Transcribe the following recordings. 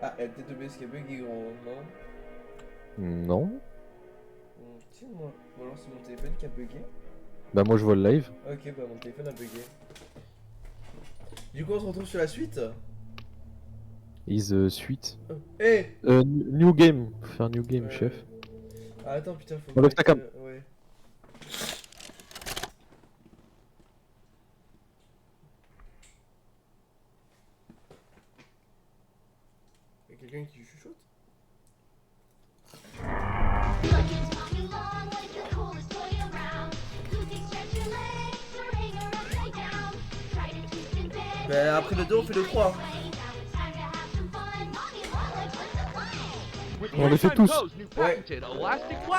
Ah, elle peut-être OBS qui a bugué, gros, non? Non. Tiens, moi. Ou alors c'est mon téléphone qui a bugué. Bah moi je vois le live. Ok, bah mon téléphone a bugué. Du coup, on se retrouve sur la suite. Is suite. Eh New game. Faut faire new game, Ouais. chef. Ah, attends, putain, faut Enlève ta cam. Ouais. Y'a quelqu'un qui chuchote? Bah, après le 2, on fait le 3. On les fait tous. Ouais. C'est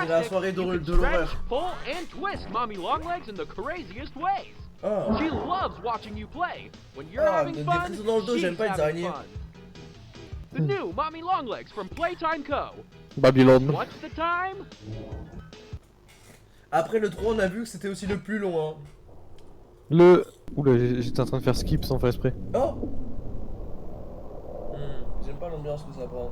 la soirée de l'horreur. Pull and twist Mommy Longlegs in the craziest ways. Ah. She loves watching you play. When you're Ah, having des fun, frissons dans le dos, j'aime she's pas les having araignées. fun. The new Mommy Longlegs from Playtime Co. Babylone. What's the time? Après le 3, on a vu que c'était aussi le plus long, hein. Le... Oula, j'étais en train de faire skip sans faire exprès. Oh. J'aime pas l'ambiance que ça prend.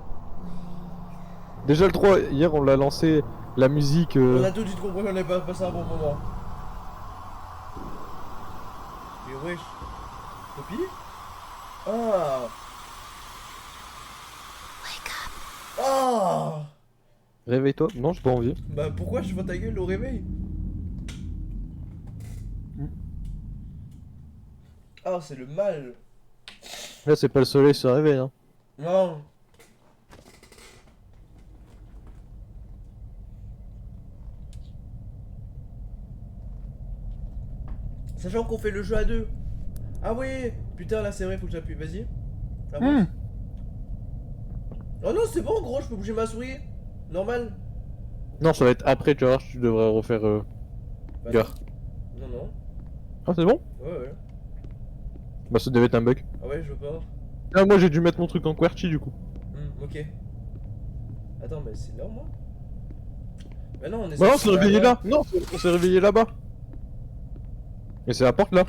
Déjà le 3, hier on l'a lancé, la musique... On a tout de suite compris qu'on n'est pas passé un bon moment. Mais wesh. Poppy? Ah. Ah. Réveille-toi. Non, j'ai pas envie. Bah pourquoi je vois ta gueule au réveil? Ah, c'est le mal. Là c'est pas le soleil se réveille hein. Non. Sachant qu'on fait le jeu à deux. Ah oui. Putain, là c'est vrai, faut que j'appuie. Vas-y. Avance. Oh non, c'est bon, gros, je peux bouger ma souris. Normal. Non, ça va être après, tu vas voir, tu devrais refaire... Bah, gare. Non, non. Ah c'est bon? Ouais, ouais. Bah ça devait être un bug. Ah ouais, je veux pas. Ah moi j'ai dû mettre mon truc en QWERTY du coup. Ok. Attends, mais c'est là, moi? Bah non, on est Bah non, on sorti s'est réveillé là-bas. là. Non, on s'est réveillé là-bas. Et c'est la porte là.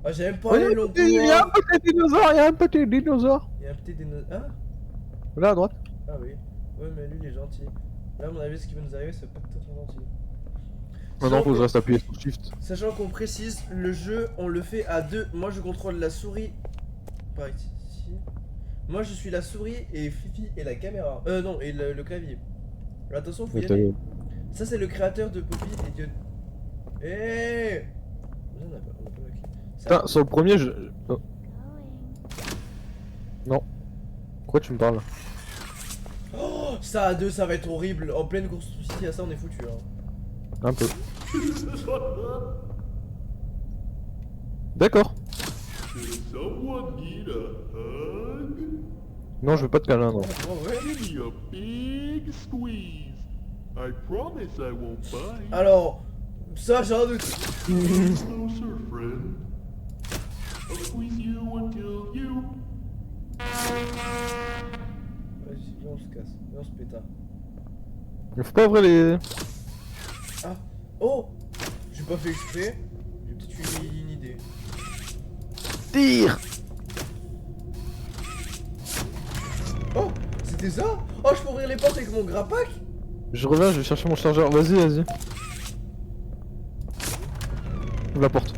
Ah, j'aime pas Oh, les longs il y a un couloirs. petit dinosaure, il y a un petit dinosaure. Il y a un petit dino... Hein? Là à droite. Ah oui. Ouais, mais lui, il est gentil. Là, à mon avis, ce qui va nous arriver, c'est pas très gentil. Oh non, faut que je reste appuyé sur Shift. Sachant qu'on précise, le jeu, on le fait à deux. Moi, je contrôle la souris. Par ici. Moi, je suis la souris et Fifi est la caméra. Non, et le clavier. Attention, faut y aller. Ça, c'est le créateur de Poppy et de... Eh on a pas la clé. Putain, sur le premier, je... Oh. Non. Pourquoi tu me parles? Oh, ça à deux, ça va être horrible. En pleine course ici, à ça, on est foutu. Hein. Un peu. D'accord. Non, je veux pas de câlin, non. Oh, ouais. Give me a big squeeze. I promise I won't bite. Alors, ça, j'ai un doute. Closer, friend. I'll squeeze you until you. Vas-y, viens, on se casse. Viens, on se péta. Il faut pas ouvrir les... Ah. Oh. J'ai pas fait exprès. J'ai peut-être eu une idée. Tire. Oh, c'était ça? Oh, je peux ouvrir les portes avec mon grappac? Je reviens, je vais chercher mon chargeur. Vas-y, vas-y. Ouvre la porte.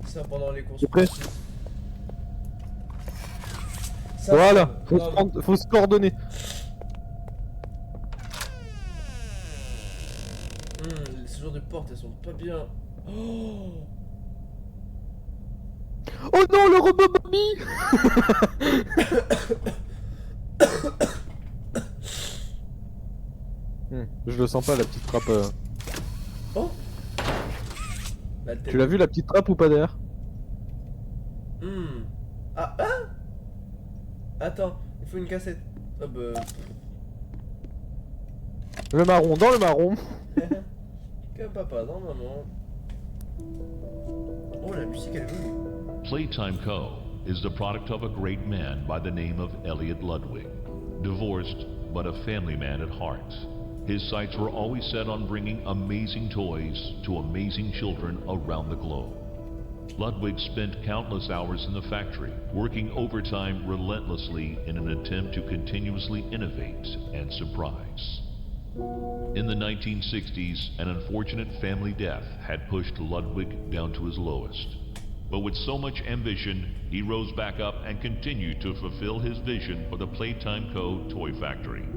Ça pendant les courses. T'es prêt? Ça, Voilà, c'est- faut non, se, faut se coordonner. Ce genre de portes, elles sont pas bien. Oh. Oh non, le robot Bobby. Je le sens pas, la petite trappe. Oh. La tête. Tu l'as vu la petite trappe ou pas derrière? Ah, hein? Attends, il faut une cassette. Ah bah... Le marron, dans le marron. Que papa, non maman. Oh, la musique elle est bonne. Playtime Co. is the product of a great man by the name of Elliot Ludwig. Divorced, but a family man at heart. His sights were always set on bringing amazing toys to amazing children around the globe. Ludwig spent countless hours in the factory, working overtime relentlessly in an attempt to continuously innovate and surprise. In the 1960s, an unfortunate family death had pushed Ludwig down to his lowest. But with so much ambition, he rose back up and continued to fulfill his vision for the Playtime Co. toy factory.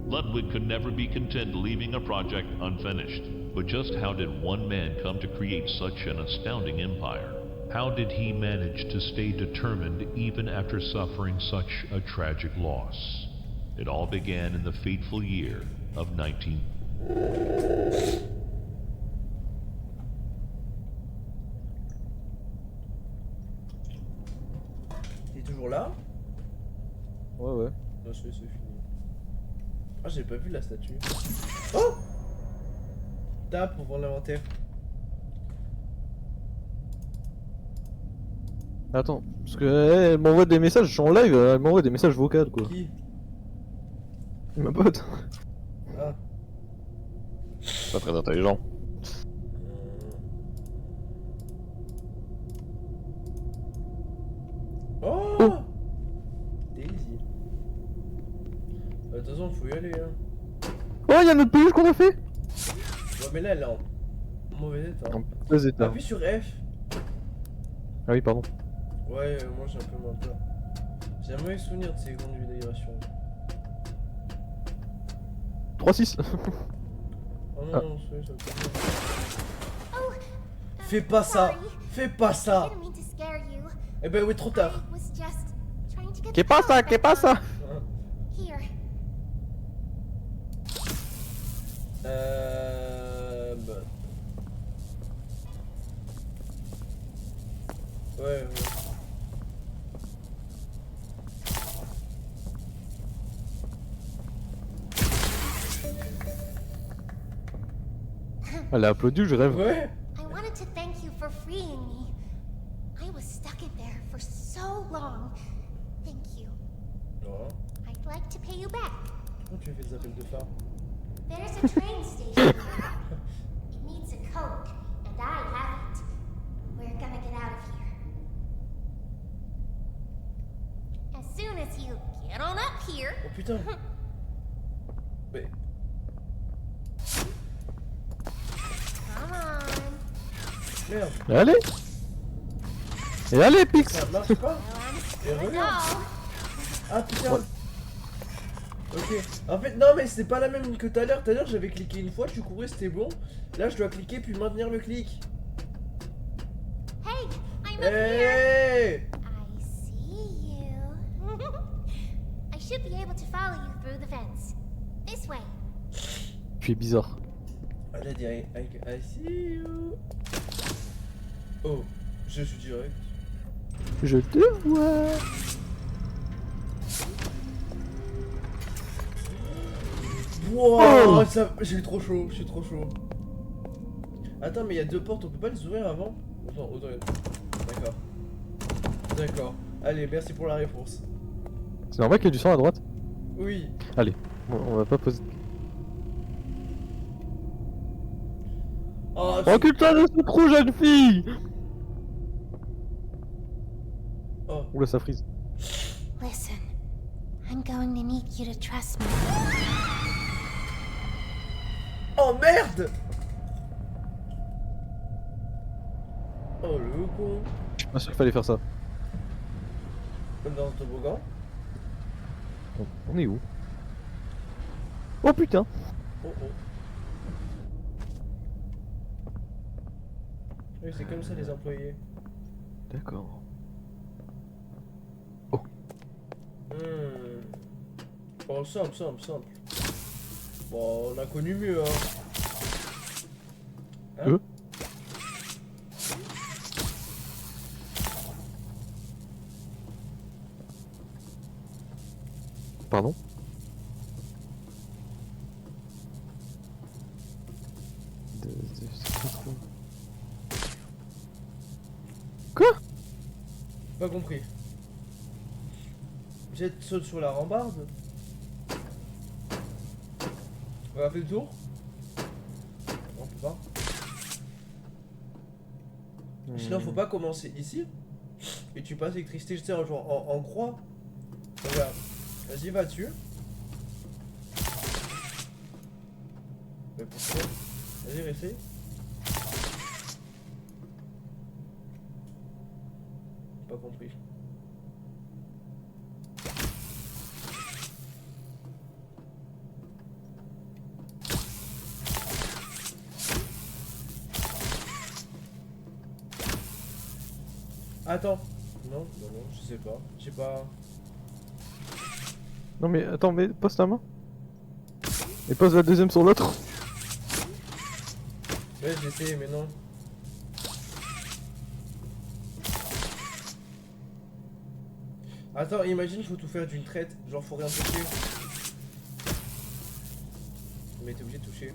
Ludwig could never be content leaving a project unfinished. But just how did one man come to create such an astounding empire? How did he manage to stay determined even after suffering such a tragic loss? It all began in the fateful year of 19... T'es toujours là? Ouais, ouais. Non, c'est fini. Ah, j'ai pas vu la statue. Oh! Tape pour voir l'inventaire. Attends, parce que elle m'envoie des messages, je suis en live, elle m'envoie des messages vocaux quoi. Qui? Ma pote. Ah. Pas très intelligent. Oh! Daisy. Attention, faut y aller hein. Oh, y'a notre peluche qu'on a fait. Ouais, mais là, elle est en mauvais état. En mauvais état. Appuie sur F. Ah oui, pardon. Ouais, moi j'ai un peu moins peur. J'ai un mauvais souvenir de ces grandes vidéations. 3-6. Oh non, Ah. non, ça peut pas. Oh, Fais pas ça! sorry. Fais pas I ça! didn't mean to scare you. Eh ben oui, trop tard. I was just trying to get Qu'est the pas ça, power qu'est back pas ça? on. Here. Bah. Ouais. Elle a applaudi, je rêve. Ouais! I wanted to thank you for freeing me. I was stuck in there for so long. Thank you. Non. I'd like to pay you back. Pourquoi tu fais des appels de phare? There's a train station here. It needs a code, and I have it. We're gonna get out of here. As soon as you get on up here. Oh putain! Mais. Come on. Merde! Et allez. Et allez, Pix. Ça marche pas? Well, I'm Et gonna regarde! go. Ah putain! Ok. En fait, non, mais c'est pas la même que tout à l'heure. Tout à l'heure, j'avais cliqué une fois, tu courais, c'était bon. Là, je dois cliquer puis maintenir le clic. Hey, I'm up here. Hey! I see you. I should be able to follow you through the fence. This way. Tu es bizarre. Elle a dit I see you. Oh, je suis direct. Je te vois. Wow, ça, j'ai trop chaud, je suis trop chaud. Attends, mais il y a deux portes, on peut pas les ouvrir avant? Attends, d'accord. D'accord. Allez, merci pour la réponse. C'est normal qu'il y ait du sang à droite. Oui. Allez, on va pas poser. Oh, Recule-toi de ce trou, jeune fille. oh. Oula, ça frise. Listen, I'm going to need you to trust me. Oh merde! Oh le con. Je suis pas sûr qu'il fallait faire ça. Comme dans un toboggan. On est où? Oh putain. Oh oh. Oui, c'est comme ça les employés. D'accord. Oh, simple. Bon, on a connu mieux, hein. Hein? Pardon? Quoi? Pas compris. Jette saute sur la rambarde. On va faire le tour. On peut pas. Sinon, faut pas commencer ici. Et tu passes l'électricité, je sais, genre en croix. Regarde. Vas-y, va dessus. Mais pourquoi? Vas-y, réessaye. Pas compris. Attends. Non, je sais pas. J'ai pas. Non mais attends, mais pose ta main. Et pose la deuxième sur l'autre. Ouais, j'ai essayé, mais non. Attends, imagine, faut tout faire d'une traite. Genre, faut rien toucher. Mais t'es obligé de toucher.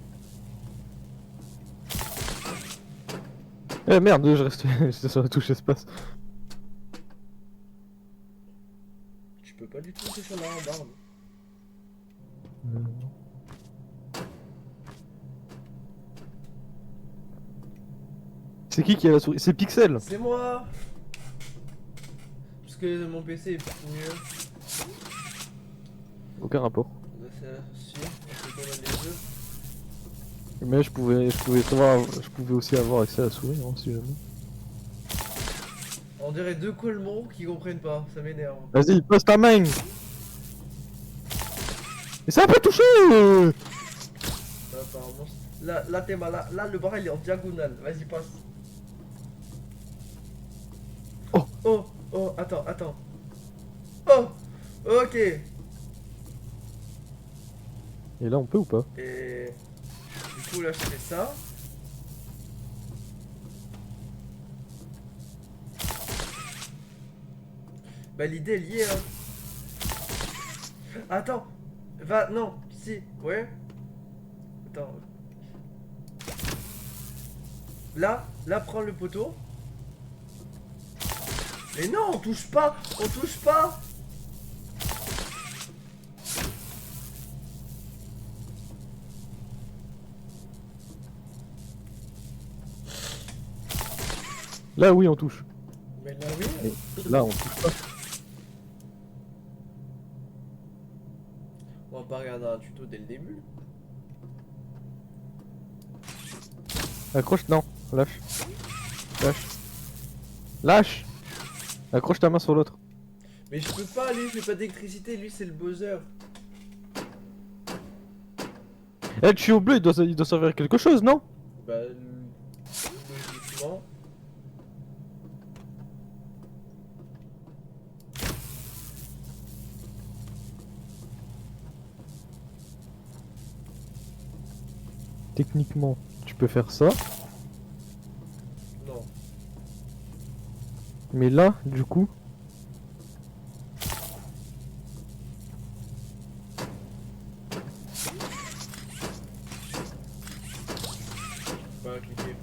Eh merde, je reste j'étais sur la touche espace. Tu peux pas du tout toucher sur la barbe. C'est qui a la souris? C'est Pixel. C'est moi. Parce que mon PC est mieux. Aucun rapport. Si, on peut donner les jeux. Mais je pouvais aussi avoir accès à la souris, hein, si jamais. On dirait deux colmons qui comprennent pas, ça m'énerve. Vas-y, pose ta main. Mais ça a pas touché. Apparemment. Là t'es mal, là le bras il est en diagonale, vas-y passe. Oh, attends. Oh, ok. Et là on peut ou pas? Et du coup là je fais ça. Bah l'idée elle y est hein. Attends. Non, si, ouais. Attends. Là prends le poteau. Mais non, on touche pas. Là oui on touche. Mais là oui. Là on touche pas. On va pas regarder un tuto dès le début. Accroche, non, lâche. Accroche ta main sur l'autre. Mais je peux pas, lui, il fait pas d'électricité, lui c'est le buzzer. Eh, le tuyau bleu il doit servir à quelque chose, non? Bah, logiquement. Techniquement, tu peux faire ça. Non. Mais là, du coup... Pas cliquer.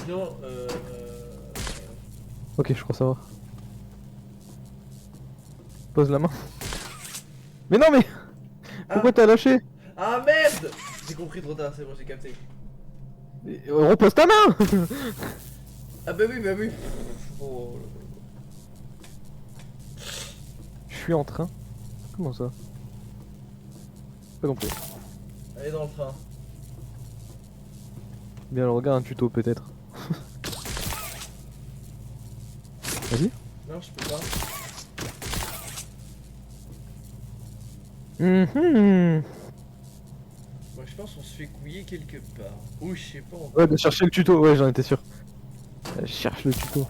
Sinon, Ok, je crois savoir. Pose la main. Mais non mais... Pourquoi t'as lâché? Ah merde! J'ai compris trop tard, c'est bon, j'ai capté. Repose ta main. Ah bah oui. Oh. Je suis en train. Comment ça? Pas compris. Allez dans le train. Bien alors regarde un tuto peut-être. Vas-y. Non, je peux pas. Moi je pense qu'on se fait couiller quelque part. Ou je sais pas encore. Ouais, de chercher le tuto, ouais j'en étais sûr. Je cherche le tuto.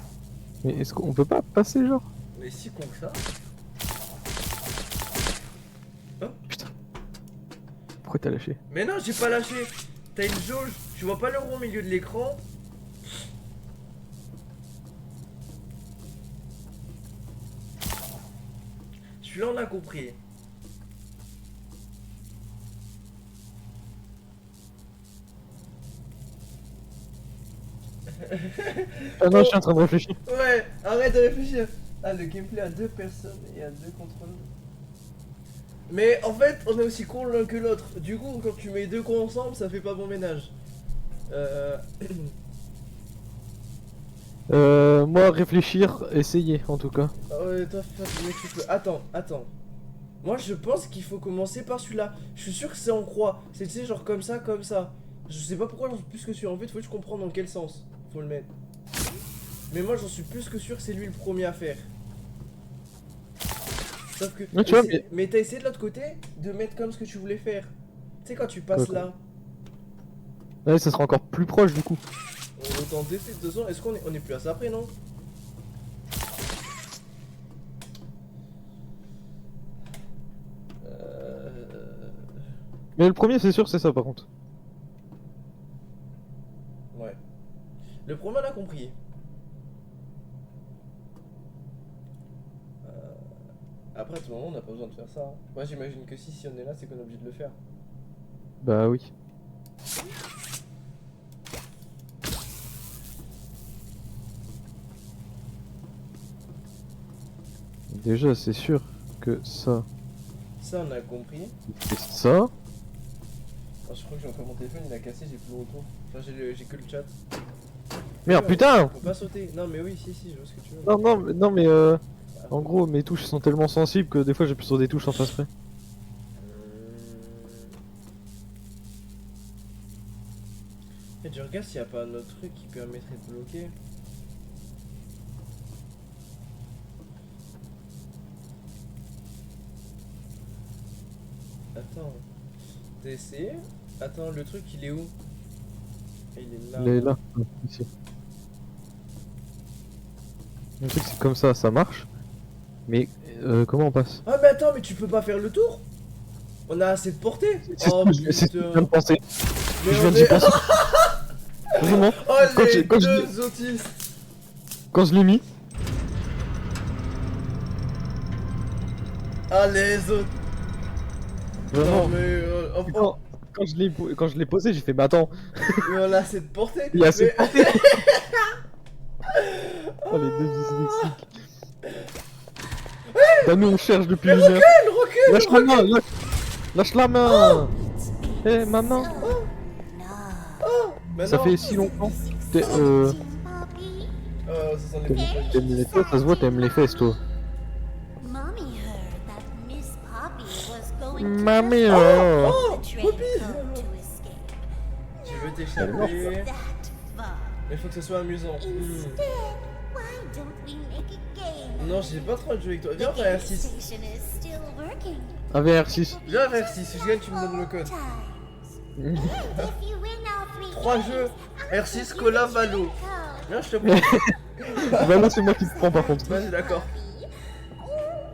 Mais est-ce qu'on peut pas passer genre? Mais si con que ça. Putain. Pourquoi t'as lâché? Mais non, j'ai pas lâché. T'as une jauge. Tu vois pas le rond au milieu de l'écran? Celui-là on a compris. Ah non, je suis en train de réfléchir. Ouais, arrête de réfléchir. Ah, le gameplay à 2 personnes et à 2 contrôleurs. Mais en fait, on est aussi cons l'un que l'autre. Du coup, quand tu mets 2 cons ensemble, ça fait pas bon ménage. Moi, réfléchir, essayer en tout cas. Ah ouais, toi, fais le mec, tu peux. Attends. Moi, je pense qu'il faut commencer par celui-là. Je suis sûr que c'est en croix. C'est, tu sais, genre comme ça, comme ça. Je sais pas pourquoi j'en suis plus que sûr. En fait, faut que je comprenne dans quel sens faut le mettre. Mais moi, j'en suis plus que sûr que c'est lui le premier à faire. Sauf que. Ouais, tu vois, mais t'as essayé de l'autre côté de mettre comme ce que tu voulais faire. Tu sais, quand tu passes Quoi. là. Ouais, ça sera encore plus proche du coup. On va tenter, de toute façon. Est-ce qu'on est plus à ça après, non? Mais le premier, c'est sûr, c'est ça par contre. Ouais. Le premier, on a compris. Après, à tout moment, on n'a pas besoin de faire ça. Hein. Moi, j'imagine que si on est là, c'est qu'on est obligé de le faire. Bah oui. Déjà, c'est sûr que ça, Ça, on a compris. c'est ça. Ah, je crois que j'ai encore mon téléphone, il a cassé, j'ai plus le retour. Enfin, j'ai que le chat. Merde, Ouais, putain! Faut pas sauter. Non, mais oui, si, je vois ce que tu veux. Non, mais en gros, mes touches sont tellement sensibles que des fois j'appuie sur des touches sans faire exprès. Et je regarde s'il n'y a pas un autre truc qui permettrait de bloquer. Attends. T'as essayé? Attends, le truc il est où? Il est là. Il est là, ici. Le truc c'est comme ça marche. Mais comment on passe? Ah mais attends, mais tu peux pas faire le tour? On a assez de portée. Oh C'est ce que je viens de putain. penser. Mais Je viens on d'y est... penser. Vraiment. Oh Quand les quand deux autistes. quand je l'ai mis, Ah les autres. vraiment. Non mais... Quand je l'ai posé, j'ai fait bah attends. mais on a assez de portée. Il y a assez de Mais- Oh les deux dyslexiques. Bah nous on cherche depuis une heure. Le recul. Lâche la main, lâche la main. Eh maman. Mais Ça non. fait si longtemps. T'es, Poppy. Ça s'en est T'aimes les fesses, ça se voit, t'aimes les fesses toi. Mommy heard that Miss Poppy was going Mamie, to Oh, the train Poppy. code to escape. Tu veux t'échapper. That fun. Il faut que ce soit amusant. Instead, why don't we make a game? Non, j'ai pas trop de jeu avec toi. Viens, on The va game R6. station is still working. Un VR6. Viens, on va R6. Si je gagne, tu me donnes le code. Times. And if you win all three 3 games, jeux. I'll R6, give you Cola, the Valo. code. Viens, je te prends. Bah là c'est moi qui te prends par contre. Vas-y, d'accord. Oh,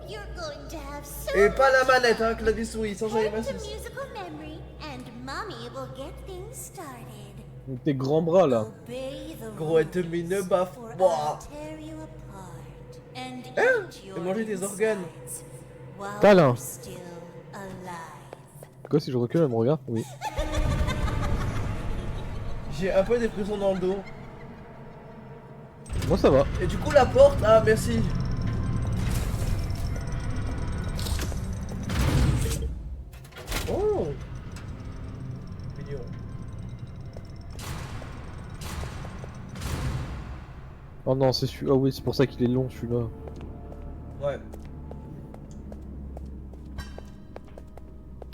you're going to have so Et pas la much manette, fun. hein, clavier souris, sans jamais Head to massis. musical memory, and mommy will get things started. Tes grands bras là. Obey the Gros, elle te met une rules, baffe. or Ouah. I'll tear you apart and Hein? eat Et your manger des organes. insides while Câlin. you're still alive. Quoi si je recule elle me regarde? Oui. J'ai un peu des pressions dans le dos. Moi ça va. Et du coup, la porte. Ah, merci. Oh. Mignon. Oh non c'est celui. Ah oui c'est pour ça qu'il est long celui-là. Ouais.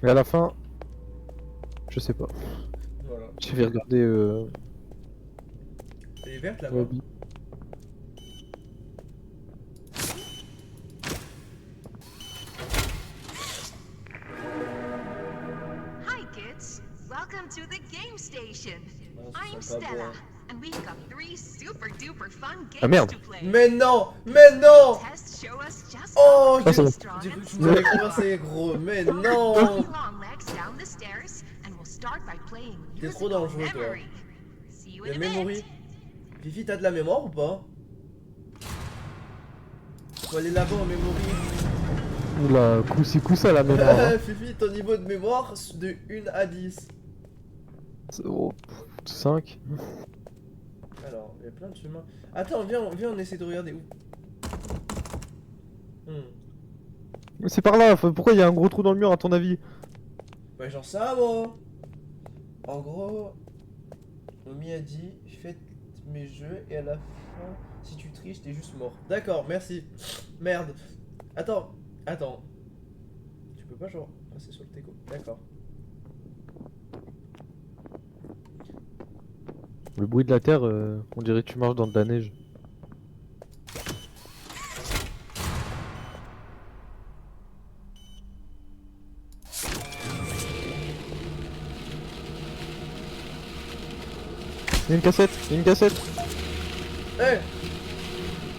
Et à la fin. Je sais pas. Voilà. Je vais regarder Elle est verte là-bas. Webby. Hi, kids. Welcome to the game station. Ah, I'm ça sent pas Stella, bon. and we've got 3 super duper fun games Ah, merde. to play. Mais non. Mais non. Tests show us just Oh, Ah, c'est bon. j'ai cru que tu m'avais commencé, gros. Mais non. long legs down the stairs, and we'll start by playing T'es trop musical dangereux, toi. memory. See you La in a memory. bit. Fifi, t'as de la mémoire ou pas? Faut aller là-bas en memory. Oula, coup ça la mémoire. Hein. Fifi, ton niveau de mémoire de 1 à 10. Oh, 5. Alors, il y a plein de chemins. Attends, viens, on essaie de regarder où. C'est par là, pourquoi il y a un gros trou dans le mur à ton avis? Bah, genre ça, moi. En gros, Mommy a dit, faites mes jeux et à la fin, Si tu triches, t'es juste mort. D'accord, merci. Merde. Attends. Tu peux pas genre passer sur le teco. D'accord. Le bruit de la terre, on dirait que tu marches dans de la neige. Il y a une cassette, il y a une cassette. Eh,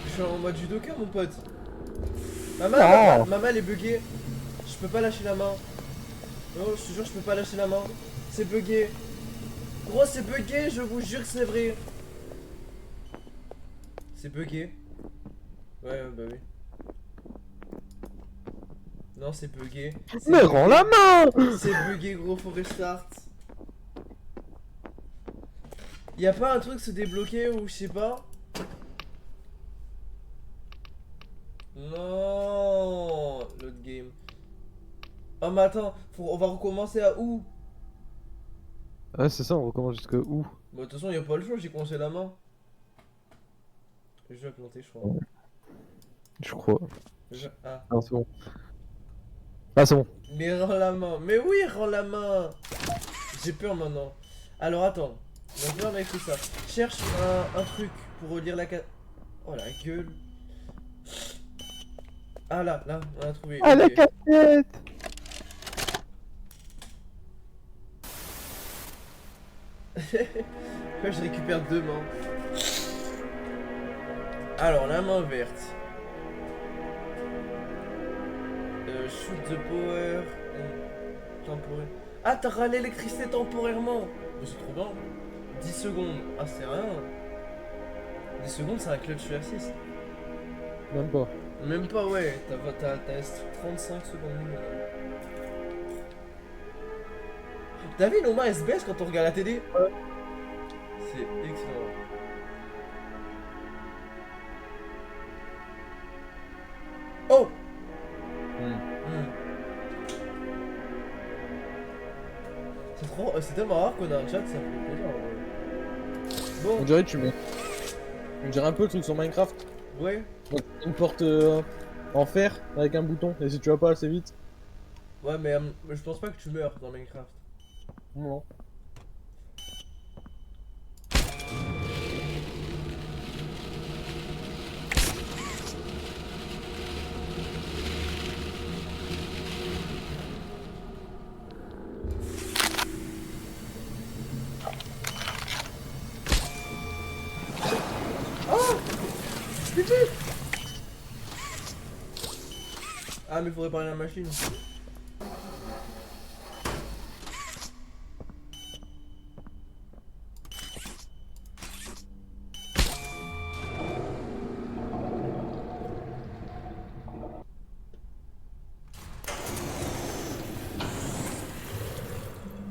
je suis en mode judoka, mon pote. Ma main elle est buggée. Je peux pas lâcher la main. Non, je te jure, je peux pas lâcher la main. C'est buggé. Gros, c'est buggé, je vous jure que c'est vrai. C'est buggé. Ouais, bah oui. Non, c'est buggé. Mais rends la main. C'est buggé, gros, faut restart. Y'a pas un truc se débloquer ou je sais pas? Non, l'autre game. Oh mais attends, on va recommencer à où? Ouais, c'est ça, on recommence jusqu'à où? Bah de toute façon y'a pas le choix, j'ai commencé la main. Le jeu a planté je crois. Je crois. Ah. Ah, c'est bon. Ah, c'est bon. Mais rends la main. Mais oui, rends la main. J'ai peur maintenant. Alors attends. Donc là on a écrit ça. Cherche un truc pour relire la carte. Oh la gueule. Ah là, on a trouvé. Ah, la Ok. cassette. Quoi, je récupère 2 mains. Alors, la main verte. Shoot the power. Temporaire. Ah, t'auras l'électricité temporairement. Mais c'est trop bien. 10 secondes. Ah, c'est rien. 10 secondes, c'est un clutch R6. Même pas. Même pas, ouais. T'as 35 secondes minimum. T'as vu, Noma, elle se baisse quand on regarde la télé? Ouais. C'est excellent. Oh! C'est tellement rare qu'on a un chat, ça fait plaisir. Ouais. Bon. On dirait que tu mets. On dirait un peu le truc sur Minecraft. Ouais. Donc, une porte en fer avec un bouton. Et si tu vas pas assez vite. Ouais, mais je pense pas que tu meurs dans Minecraft. Non. Ah, mais faut réparer la machine.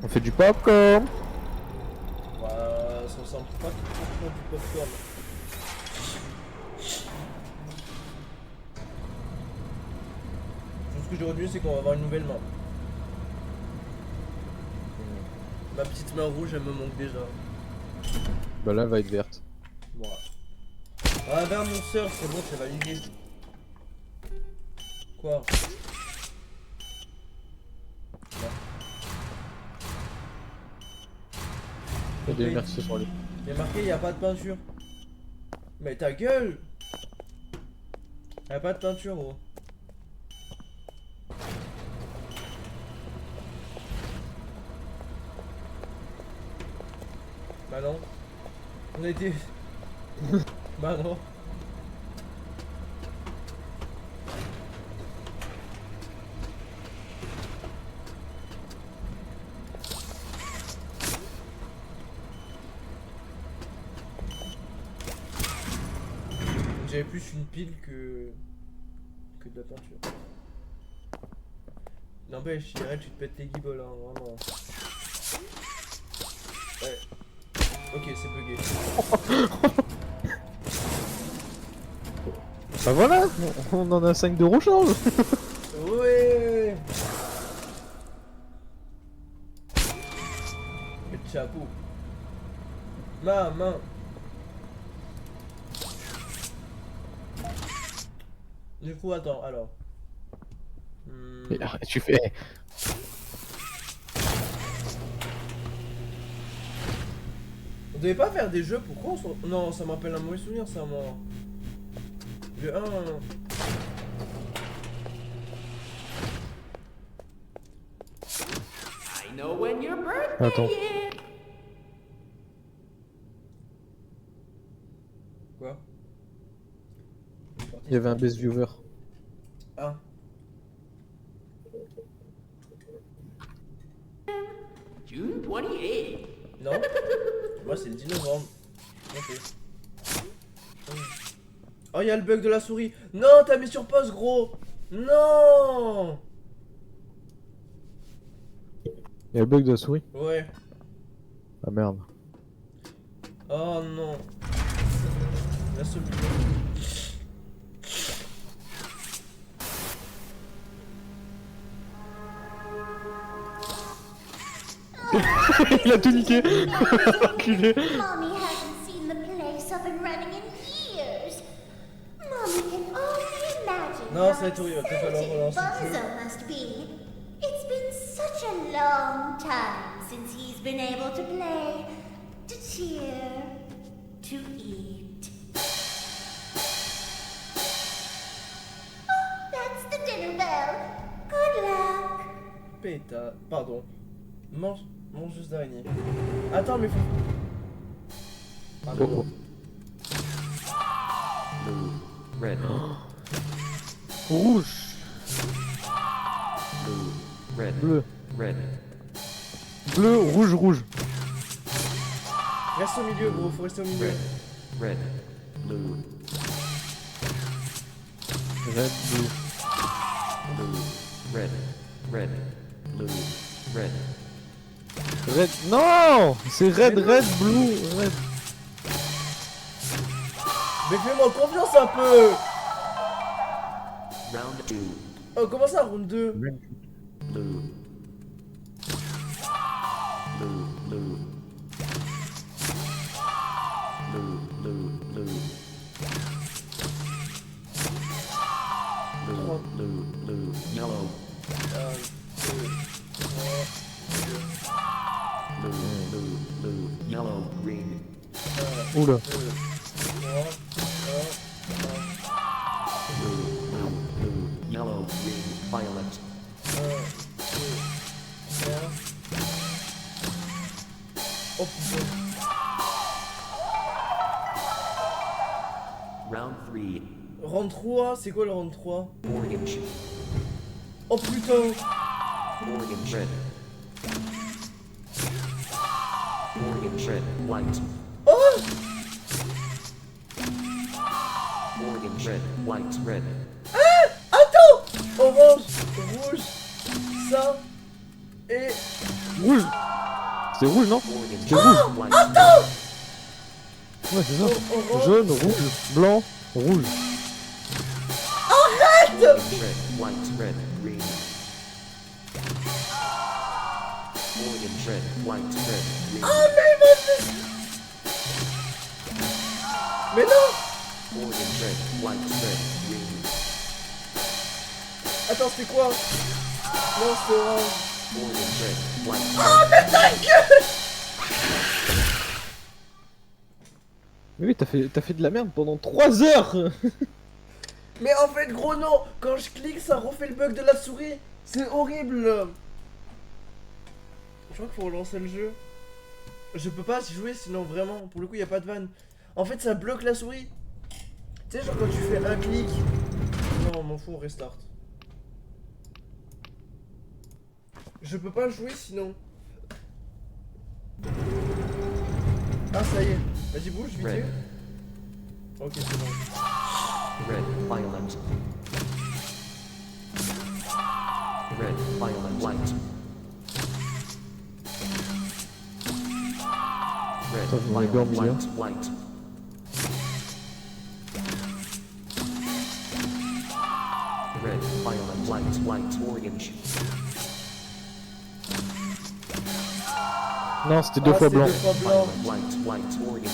On fait du popcorn. Bah, ça ressemble pas trop du popcorn. Tout ce que j'ai retenu, c'est qu'on va avoir une nouvelle main. Ma petite main rouge, elle me manque déjà. Bah là, elle va être verte. Bon. Ah, vers mon soeur, c'est bon, c'est validé. Quoi? Il y a des merci sur lui. Il y a marqué, il n'y a pas de peinture. Mais ta gueule! Il n'y a pas de peinture, gros. Bah non. On a été... Bah non. J'avais plus une pile que de la peinture. N'empêche, Irel, tu te pètes les guibolles, hein, vraiment. Ouais. Ok, c'est bugué. Bah voilà, on en a 5 de rechange. Ouais. Le chapeau. Ma main. Du coup, attends, alors. Mais arrête, tu fais. On devait pas faire des jeux, pourquoi on se... Non, ça me rappelle un mauvais souvenir, ça, moi. Le 1... I know when your birthday Attends. is. Quoi? Il y avait un best viewer. Ah. June 28th. Non. Moi, c'est le 10 novembre. Ok. Oh, il y a le bug de la souris. Non, t'as mis sur pause, gros. Non. Il y a le bug de la souris. Ouais. Ah merde. Oh non. La souris. Il a tout niqué. Enculé. Mommy hasn't seen the place up and running in years. Mommy can only imagine Non, how ça va être horrible, il va falloir excited relancer le jeu. Bunzo must be. It's been such a long time since he's been able to play, to cheer, to eat. Oh, that's the dinner bell. Good luck. Péta. Pardon. Mange juste d'araignée. Attends, mais faut. Oh, oh. Red. Rouge. Red. Bleu. Red. Bleu, rouge, rouge. Reste au milieu, gros, faut rester au milieu. Red. Blue. Red, bleu. Blue. Red. Red. Blue. Red. Red. Non, c'est red, red, blue, red. Mais fais-moi confiance un peu. Round 2. Oh, comment ça, round 2? Blue. Blue. Blue. Blue. Blue. Blue. Blue. Blue. Blue. Yellow. Blue. Blue. Blue. Yellow. Green. Oula. Blue. Blue. Blue. Yellow. Green. Violet. Oh putain. Round 3. Round 3, c'est quoi le round 3? Orange. Oh putain. Orange. Red. Orange. Red. White. Oh. Orange. Red. White. Red. Attends. Orange, rouge, ça et... Rouge. C'est rouge, non? Orange. C'est rouge. White. Ouais, c'est ça. Orange. Jaune, rouge, blanc, rouge. Arrête. Red. White. Red. Green. Orange. Red. White. Red. Green. Oh mais il m'a fait... Mais non. Orange. Red. White. Red. Green. Attends, c'est quoi? Non, c'est orange. Orange. Red. White. Oh mais ta gueule. Mais oui, t'as fait de la merde pendant 3 heures. Mais en fait, gros, non. Quand je clique, ça refait le bug de la souris. C'est horrible. Je crois qu'il faut relancer le jeu. Je peux pas jouer sinon vraiment. Pour le coup, il y a pas de vanne. En fait, ça bloque la souris. Tu sais, genre quand tu fais un clic. Non, m'en fous, on restart. Je peux pas jouer sinon. Ah, ça y est. Vas-y, bouge, vite fait. Ok, c'est bon. Red. Violet. Red. Violet. White. Red. Attends, je me mets bien au Violet. milieu. White. White. Red. Violet. White. White. Orange. Non, c'était deux fois c'est blanc. deux fois blanc. White. White. Orange.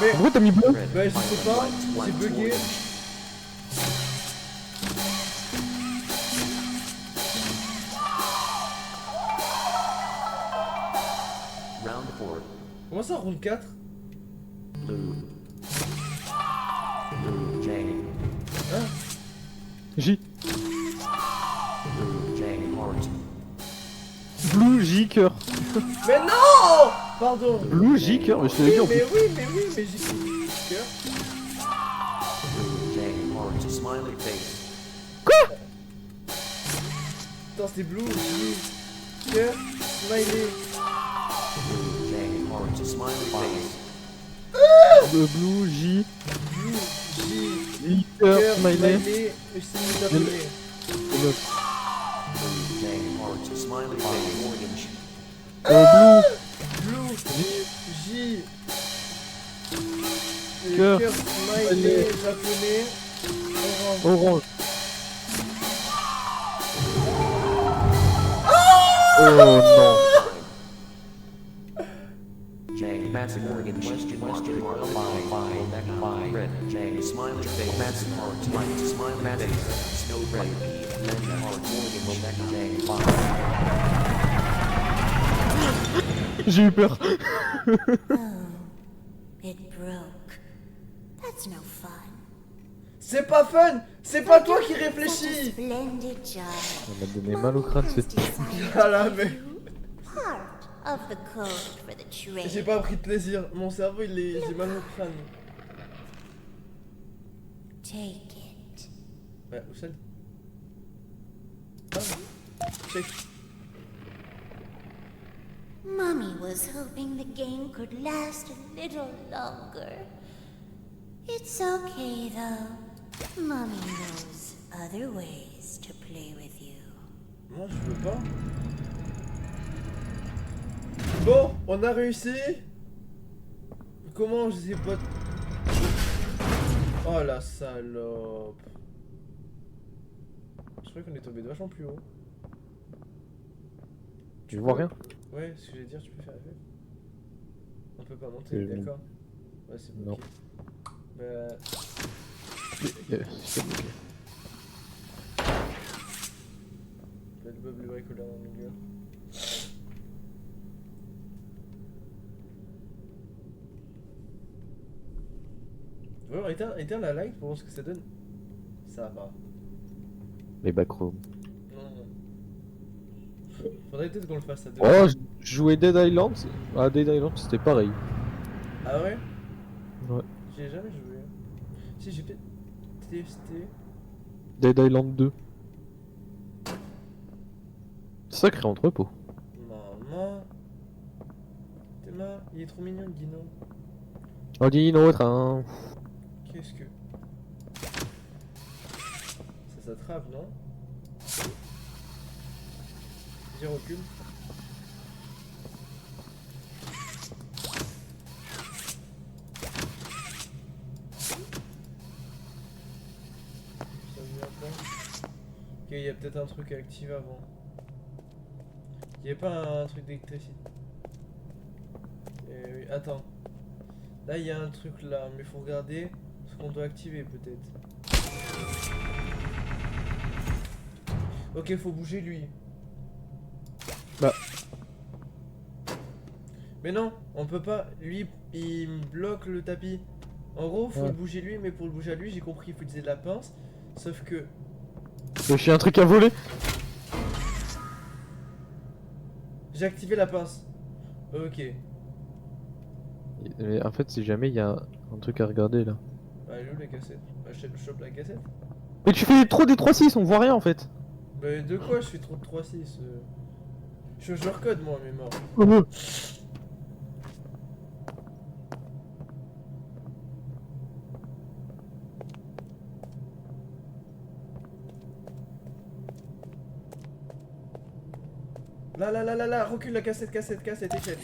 Mais, Pourquoi t'as mis bleu? Red. bah, je sais Violet, pas. white, C'est white, bugué. orange. Comment ça, round 4? Blue. Blue J. Hein? J. Blue J heart. Blue J cœur. Mais non! Pardon. Blue J cœur, mais je te l'ai dit en mais plus. oui, mais j'ai cœur. Blue J heart. Smiley face. Attends, c'était blue, J, cœur, smiley. Blue J heart. Smiley face. Blue J. Blue, J, J cœur, cœur, smiley. et je sais mis d'appeler. Blue J heart. Smiley face. Blue. Blue, J, Cœur, smiley, japonais, orange. Orange. Oh non. J. Massive organ. Question mark. Five. Red. J. Smiley face. Massive heart. Light. Smiley face. Snow red. Lemon heart. Organ. J. J'ai eu peur. Oh, it broke. That's no fun. C'est pas fun! C'est pas toi qui Such a réfléchis! splendid job. Ça m'a donné mal au crâne cette Must decide Ah là, to mais- give you part of the code for the trade. J'ai pas pris de plaisir. Mon cerveau, j'ai mal au crâne. Take it. Ouais, où ça? Ah, check. Mommy was hoping the game could last a little longer. It's okay though. Mommy knows other ways to play with you. Moi, je veux pas. Bon, on a réussi. Comment, je sais pas. Oh la salope. Je croyais qu'on est tombé de vachement plus haut. Tu vois rien? Ouais, ce que j'allais dire, tu peux faire effet. On peut pas monter, C'est bon. d'accord. Ouais, c'est Non. bloqué. Bah, C'est bloqué. le Bob le bricoleur dans le milieu. Ouais, éteins la light pour voir ce que ça donne. Ça va. Les backrooms. Non. Faudrait peut-être qu'on le fasse à deux. Oh, je jouais Dead Island. Ah, Dead Island, c'était pareil. Ah ouais? Ouais. J'y ai jamais joué. Si, j'ai peut-être testé. Dead Island 2. Sacré entrepôt. Maman. Théma, il est trop mignon le dino. On dit une autre, hein. Qu'est-ce que. Ça s'attrape, non? J'y recule. Ça vient pas. Ok, il y a peut-être un truc à activer avant. Il y a pas un truc d'électricité. Oui, attends. Là, il y a un truc là, mais faut regarder ce qu'on doit activer peut-être. Ok, faut bouger lui. Bah. Mais non, on peut pas. Lui, il me bloque le tapis. En gros, faut Ouais. le bouger lui, mais pour le bouger à lui, j'ai compris, il faut utiliser de la pince. Sauf que. J'ai un truc à voler. J'ai activé la pince. Ok. Mais en fait, si jamais il y a un truc à regarder là. Bah, elle est où la cassette? Bah, je chope la cassette. Mais tu fais trop des 3-6, on voit rien en fait. Bah, de quoi je fais trop de 3-6 Je recode moi, mais mort. Là, recule la cassette, échelle.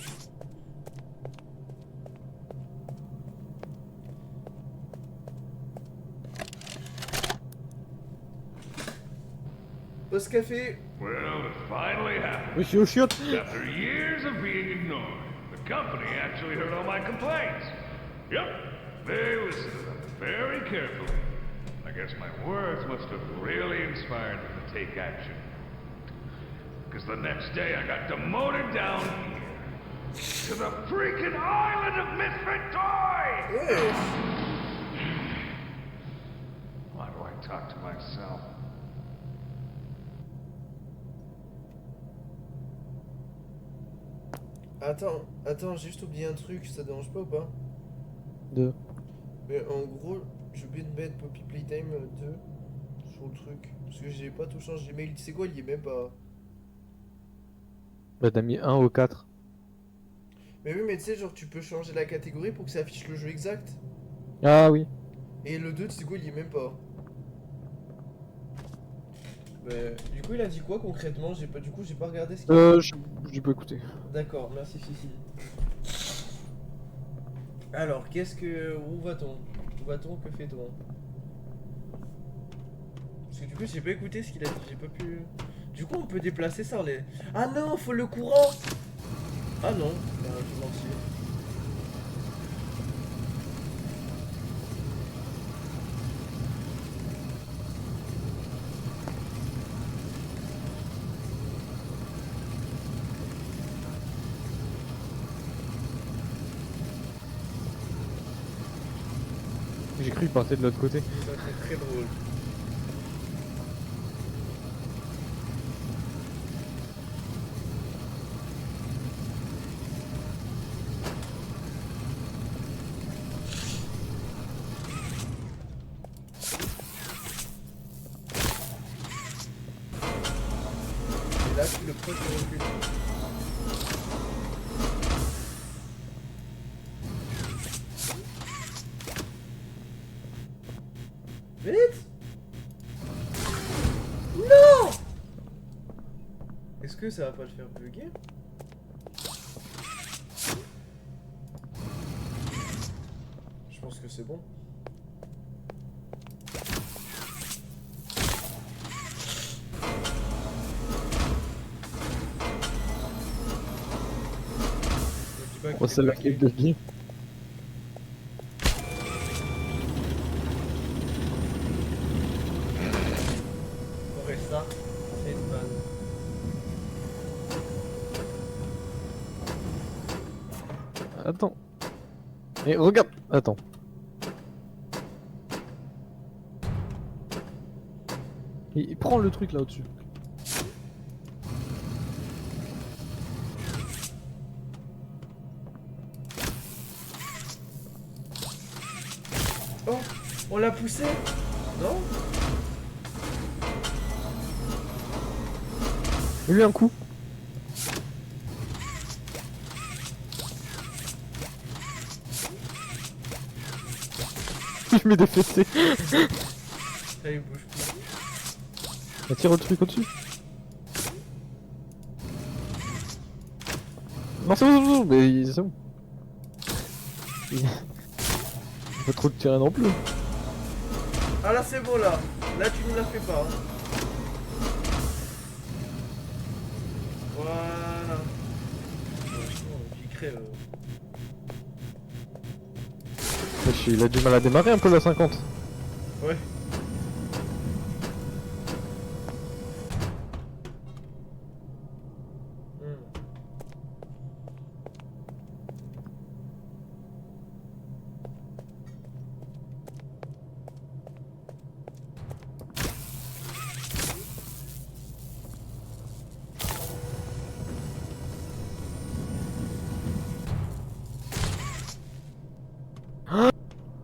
Pause café. Well, it finally happened. Oui, je suis au chiotte. After years of being ignored, the company actually heard all my complaints. Yep, they listened to them very carefully. I guess my words must have really inspired them to take action. Because the next day I got demoted down here. To the freaking island of misfit toys! Ouais. Why do I talk to myself? Attends, j'ai juste oublié un truc, ça te dérange pas ou pas? Deux. Mais en gros, j'ai oublié de mettre Poppy Playtime 2 sur le truc. Parce que j'ai pas tout changé. Mais tu sais quoi, il y est même pas. Bah t'as mis 1 au 4. Mais oui, mais tu sais, genre, tu peux changer la catégorie pour que ça affiche le jeu exact. Ah oui. Et le 2, tu sais quoi, il y est même pas. Mais, du coup, il a dit quoi concrètement? J'ai pas, du coup, j'ai pas regardé ce qu'il a dit. J'ai pas écouté. D'accord, merci Fifi. Alors, où va-t-on? Où va-t-on? Que fait-on? Parce que du coup, j'ai pas écouté ce qu'il a dit, j'ai pas pu... Du coup, on peut déplacer ça, les... Ah non, faut le courant! Ah non, bah, je menti. J'ai cru qu'il partait de l'autre côté. Ça serait très drôle. Et là, tu le prends sur le cul. Vite! Non! Est-ce que ça va pas le faire bugger? Je pense que c'est bon. Oh, celle-là qui est buggée. Ouais, ça, c'est une vanne. Attends. Et regarde. Attends. Il prend le truc là au-dessus. Oh, on l'a poussé? Non? Lui un coup. Je mets des fessées. Là, il bouge plus. On tire le truc au-dessus. Non, c'est bon, mais c'est bon. Pas trop de tirer non plus. Ah là, c'est bon, là. Là, tu ne la fais pas. Hein. Voilà. J'y crève. Il a du mal à démarrer un peu la 50. Ouais.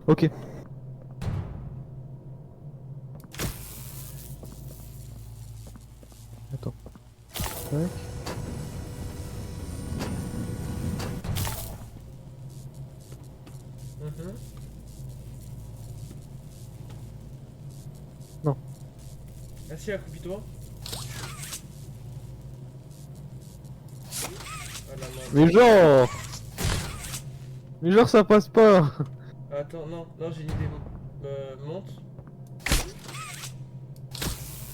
Ok. Attends. Tac. Non. Merci, accroupis-toi. Mais genre ça passe pas. Attends, non, j'ai une idée. Monte.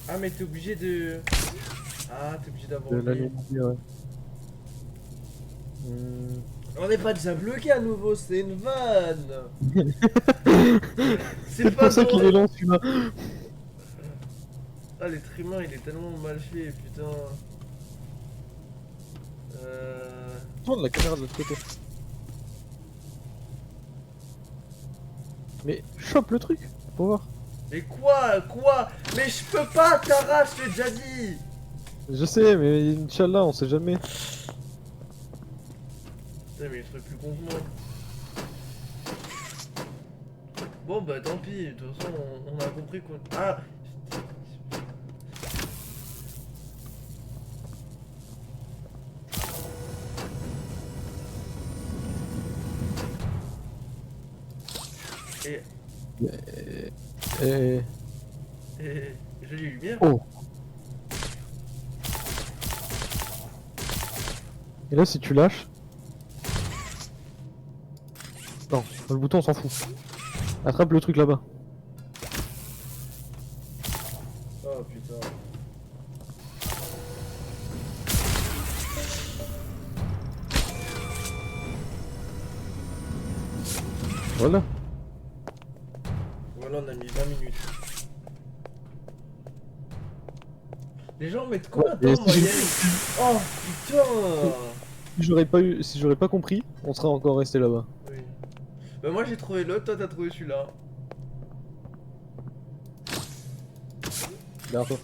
Ah, mais t'es obligé de... Ah, t'es obligé d'avoir... Ouais. On n'est pas déjà bloqué à nouveau, c'est une vanne. C'est pour ça qu'il est lent celui-là. Ah, l'être humain il est tellement mal fait, putain. Tourne la caméra de l'autre côté. Mais chope le truc pour voir. Mais quoi? Mais je peux pas, t'arraches, je t'ai déjà dit. Je sais, mais Inch'Allah, on sait jamais. Putain, mais il serait plus con que moi. Bon bah tant pis, de toute façon on a compris qu'on... Ah. Et jolie lumière. Oh. Et là, si tu lâches... Non, le bouton on s'en fout. Attrape le truc là-bas. Oh putain. Voilà. Voilà, on a mis 20 minutes. Les gens mettent combien de temps en moyenne? Oh putain. Si j'aurais pas compris, on serait encore resté là-bas. Oui. Bah moi j'ai trouvé l'autre, toi t'as trouvé celui-là. Derrière toi.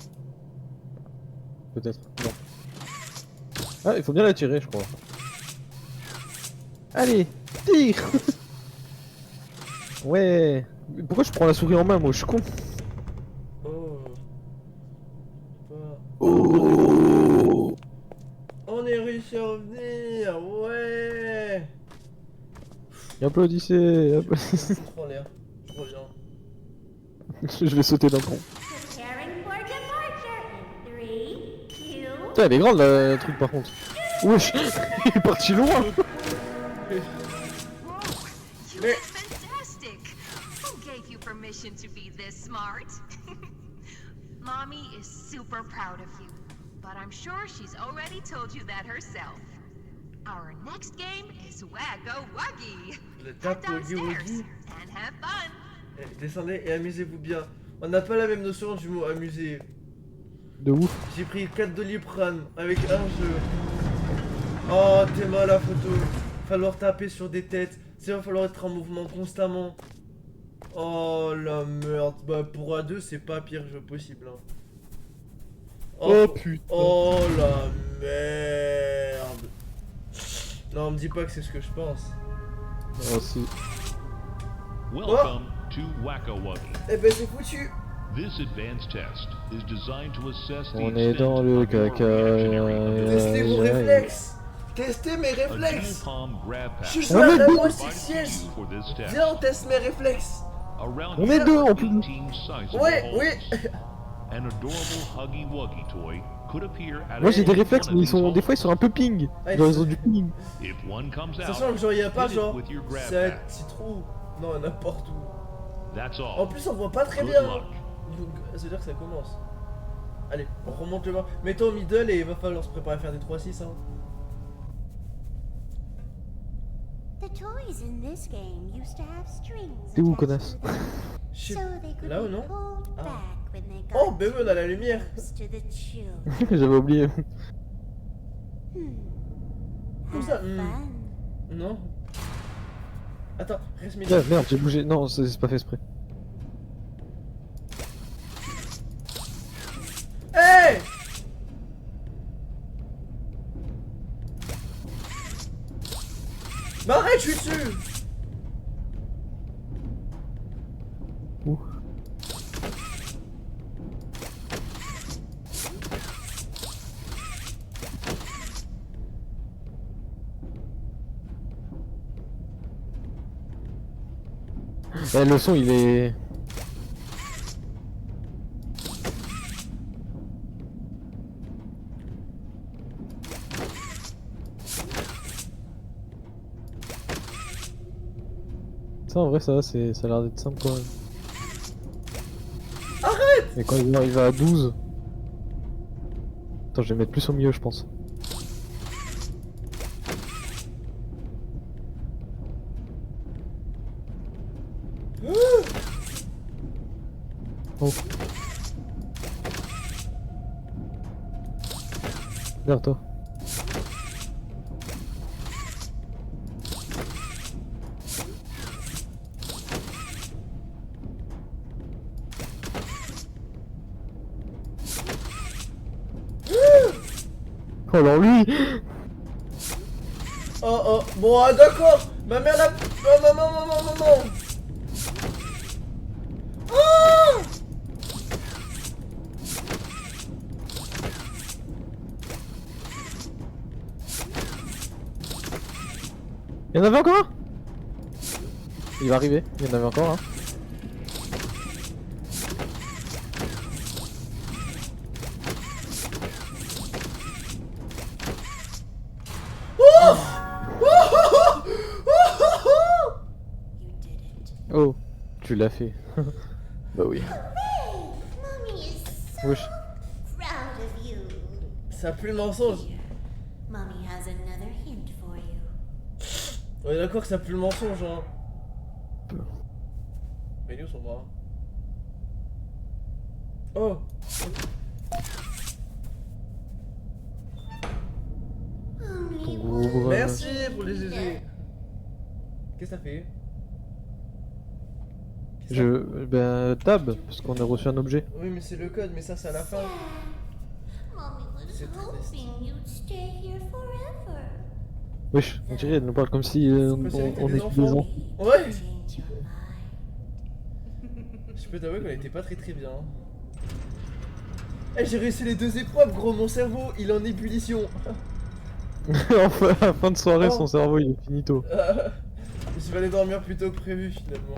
Peut-être. Non. Ah, il faut bien la tirer, je crois. Allez, tire. Ouais. Mais pourquoi je prends la souris en main, moi je suis con. Oh. Pas... Oh. On est réussi à revenir, ouais. Applaudissez, applaudissez. Trop l'air, trop bien. Je vais sauter d'un pont. Preparing for departure in 3, 2... Putain, elle est grande la truc par contre. Wesh, il est parti loin. You Mais- are fantastic! Who gave you permission to be this smart? Mommy is super proud of you, but I'm sure she's already told you that herself. Our next game is Waggo Wuggy. Le Head tape downstairs Wuggy. and have fun. Eh, descendez et amusez-vous bien. On n'a pas la même notion du mot amuser. De ouf. J'ai pris 4 Doliprane avec un jeu. Oh, t'es mal la photo. Falloir taper sur des têtes. Il va falloir être en mouvement constamment. Oh la merde. Bah pour A2 c'est pas pire jeu possible. Hein. Oh putain. Oh la merde. Non, me dis pas que c'est ce que je pense. Oh si. Welcome to Wacko Wuggy. Eh ben c'est foutu. This advanced test is designed to assess the On est extent dans le of your caca. reactionary ability. Testez vos aïe, aïe. réflexes. Testez mes A dual réflexes. palm grab Je suis pattern un mais Rainbow provided Six to Siege. you for this test. Viens, on teste mes réflexes. Around On est deux en plus. 18 sizable Ouais, holes. oui. An adorable Huggy Wuggy toy could appear at Moi j'ai des any réflexes, one mais of ils sont these des fois ils sont un peu ping. Ouais, Genre c'est- ils ont du ping. holes. If one comes out, Sachant que genre y a pas hit it genre with your grab 7 pattern. petits trous. Non, n'importe où. That's all. En plus on voit pas très Good bien. luck. Donc ça veut dire que ça commence. Allez, on remonte le bas. Mets-toi au middle et il va falloir se préparer à faire des 3-6 hein. The toys in this game used to have strings T'es où, attached connasse? to them, Je sais- so they could Là ou be non? pulled Ah. back when they got Oh, ben oui, on a la lumière. close to the children. J'avais oublié. Comme ça, Have fun. Non. Attends, reste Ah, middle. merde, j'ai bougé. Non, c'est pas fait exprès. Hey! Bah arrête, je suis dessus! Ouh. Eh, le son il est... Ça en vrai ça va, ça a l'air d'être simple quand même. Arrête! Mais quand il va à 12... Attends, je vais mettre plus au milieu je pense. Oh. Derrière toi. Oh, alors lui. Oh oh, bon ah, d'accord. Ma mère l'a... Oh maman, maman, maman. Oh. Il y en avait encore un. Il va arriver, il y en avait encore un. Oh, tu l'as fait. Bah oui. Mommy is so Wesh. proud of you. Ça pue le mensonge. Here, Mommy has another hint for you. On est d'accord que ça pue le mensonge, hein. Mais nous sont morts. Oh. Only Ton one. gros bras. Merci pour les GG. Qu'est-ce que ça fait? Ben, tab, parce qu'on a reçu un objet. Oui, mais c'est le code, mais ça c'est à la fin. Mommy was C'est triste. hoping you'd stay here forever. Wesh, on dirait, elle nous parle comme si Comme si on on était des était des enfants. gens. Ouais. Change your mind. Je peux t'avouer qu'on était pas très bien. Eh, j'ai réussi les 2 épreuves, gros, mon cerveau, il est en ébullition. Enfin, à la fin de soirée, Oh. son cerveau il est finito. Je vais aller dormir plus tôt que prévu finalement.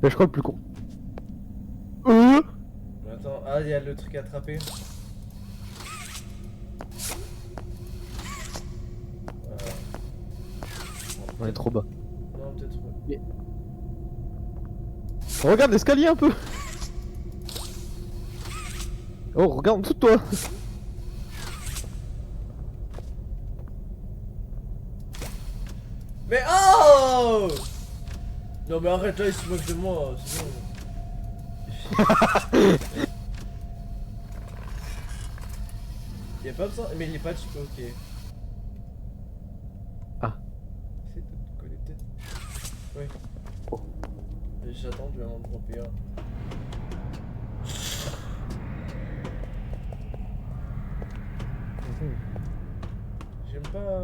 Ben, je crois le plus con. Attends, ah, il y a le truc à attraper. On est trop bas. Non, peut-être. Ouais. Regarde l'escalier un peu. Oh, regarde en dessous de toi. Mais oh! Non, mais arrête là, il se moque de moi, c'est bon. Y'a pas besoin. Mais il est pas de. Ok. Ah. C'est de coller peut-être. Oui. Oh. J'attends, je vais en dropper un. J'aime pas.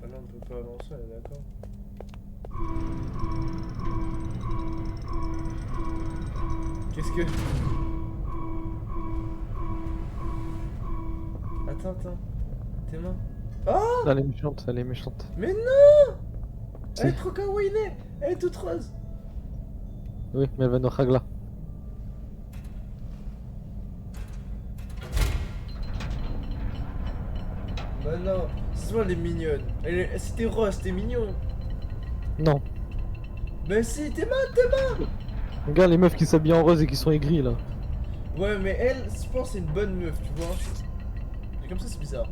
Ah non, on peut pas avancer, on est d'accord. Qu'est-ce que. Attends. Tes mains. Oh! Elle est méchante, elle est méchante. Mais non! Si. Elle est trop kawaii, elle est toute rose. Oui, mais elle va nous ragla. Bah non, c'est toi elle est mignonne. C'était rose, t'es mignon. Non. Mais si, t'es mal. Regarde les meufs qui s'habillent en rose et qui sont aigris là. Ouais, mais elle, je pense c'est une bonne meuf, tu vois. Mais comme ça, c'est bizarre.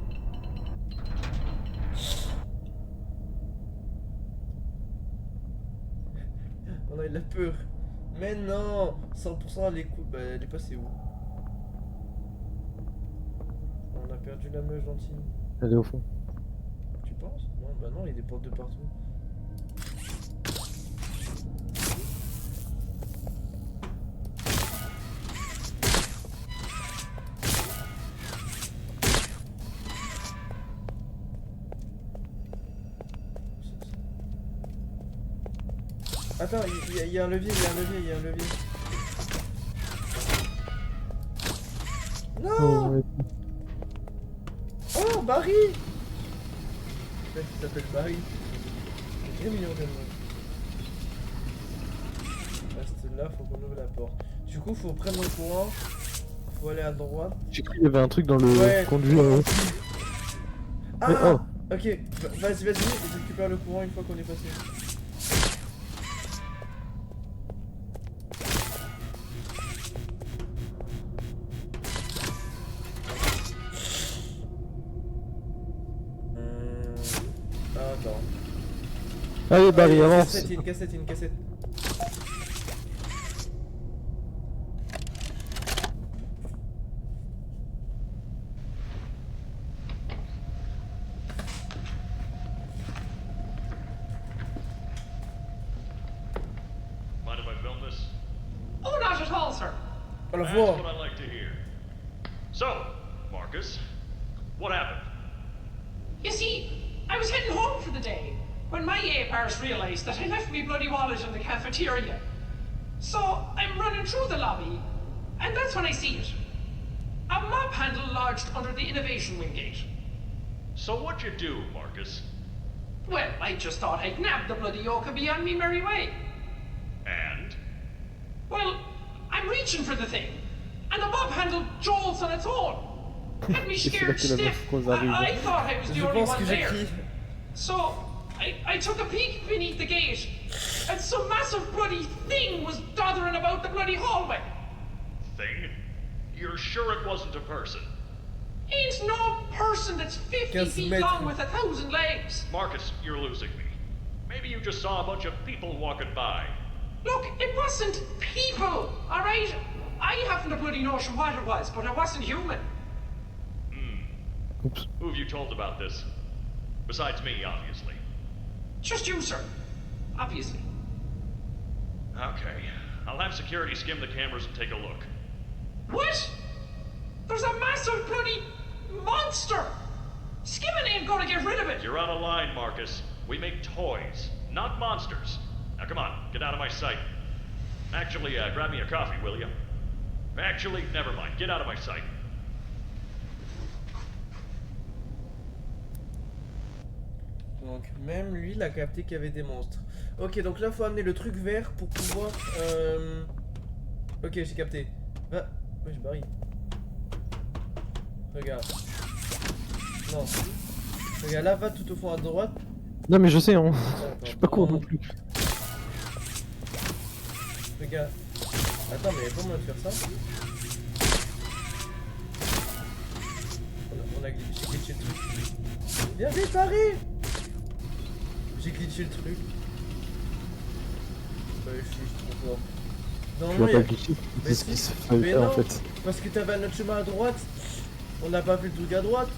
On a eu de la peur. Mais non, 100% elle est cool. Bah, elle est passée où? On a perdu la meuf gentille. Elle est au fond. Tu penses? Non, bah non, il y a des portes de partout. Attends, il y a un levier, il y a un levier. Non! Oh, ouais. Oh, Barry! Le mec qui s'appelle Barry. C'est bien mignon comme nom. Reste là, faut qu'on ouvre la porte. Du coup, faut prendre le courant. Faut aller à droite. J'ai cru qu'il y avait un truc dans le Ouais. conduit. Ah! Mais oh. Ok, vas-y, je récupère le courant une fois qu'on est passé. Attends. Allez, Barry, Il y a une avance. cassette, il y a une cassette. Mind if I film this? Oh, not at all, sir. On la That's voit. what I like to hear. So, Marcus, what happened? You see, I was heading home for the day when my apars realized that I left me bloody wallet in the cafeteria. So I'm running through the lobby, and that's when I see it. A mop handle lodged under the innovation wing gate. So what'd you do, Marcus? Well, I just thought I'd nab the bloody yoke and be on me merry way. And? Well, I'm reaching for the thing, and the mop handle jolts on its own. Had me scared stiff. I thought I was the only one there. So I took a peek beneath the gate, and some massive bloody thing was doddering about the bloody hallway. Thing? You're sure it wasn't a person? Ain't no person that's 50 feet long with 1,000 legs. Marcus, you're losing me. Maybe you just saw a bunch of people walking by. Look, it wasn't people, alright? I haven't a bloody notion what it was, but it wasn't human. Oops. Who have you told about this? Besides me, obviously. Just you, sir. Obviously. Okay. I'll have security skim the cameras and take a look. What? There's a massive bloody monster! Skimming ain't gonna get rid of it! You're out of line, Marcus. We make toys, not monsters. Now come on, get out of my sight. Actually, grab me a coffee, will you? Actually, never mind. Get out of my sight. Donc même lui il a capté qu'il y avait des monstres. Ok, donc là faut amener le truc vert pour pouvoir... Ok, j'ai capté. Va... Ouais, j'ai barré. Regarde. Non. Regarde, là va tout au fond à droite. Non mais je sais, hein. Attends, Je suis pas court non plus. Regarde. Attends, mais comment on va faire ça? On a glitché le truc. Viens vite, Paris! J'ai glitché le truc. Ouais, je suis trop fort. Tu vas pas glitcher, c'est ce qui se fait en fait. Parce que t'avais un autre chemin à droite. On n'a pas fait le truc à droite.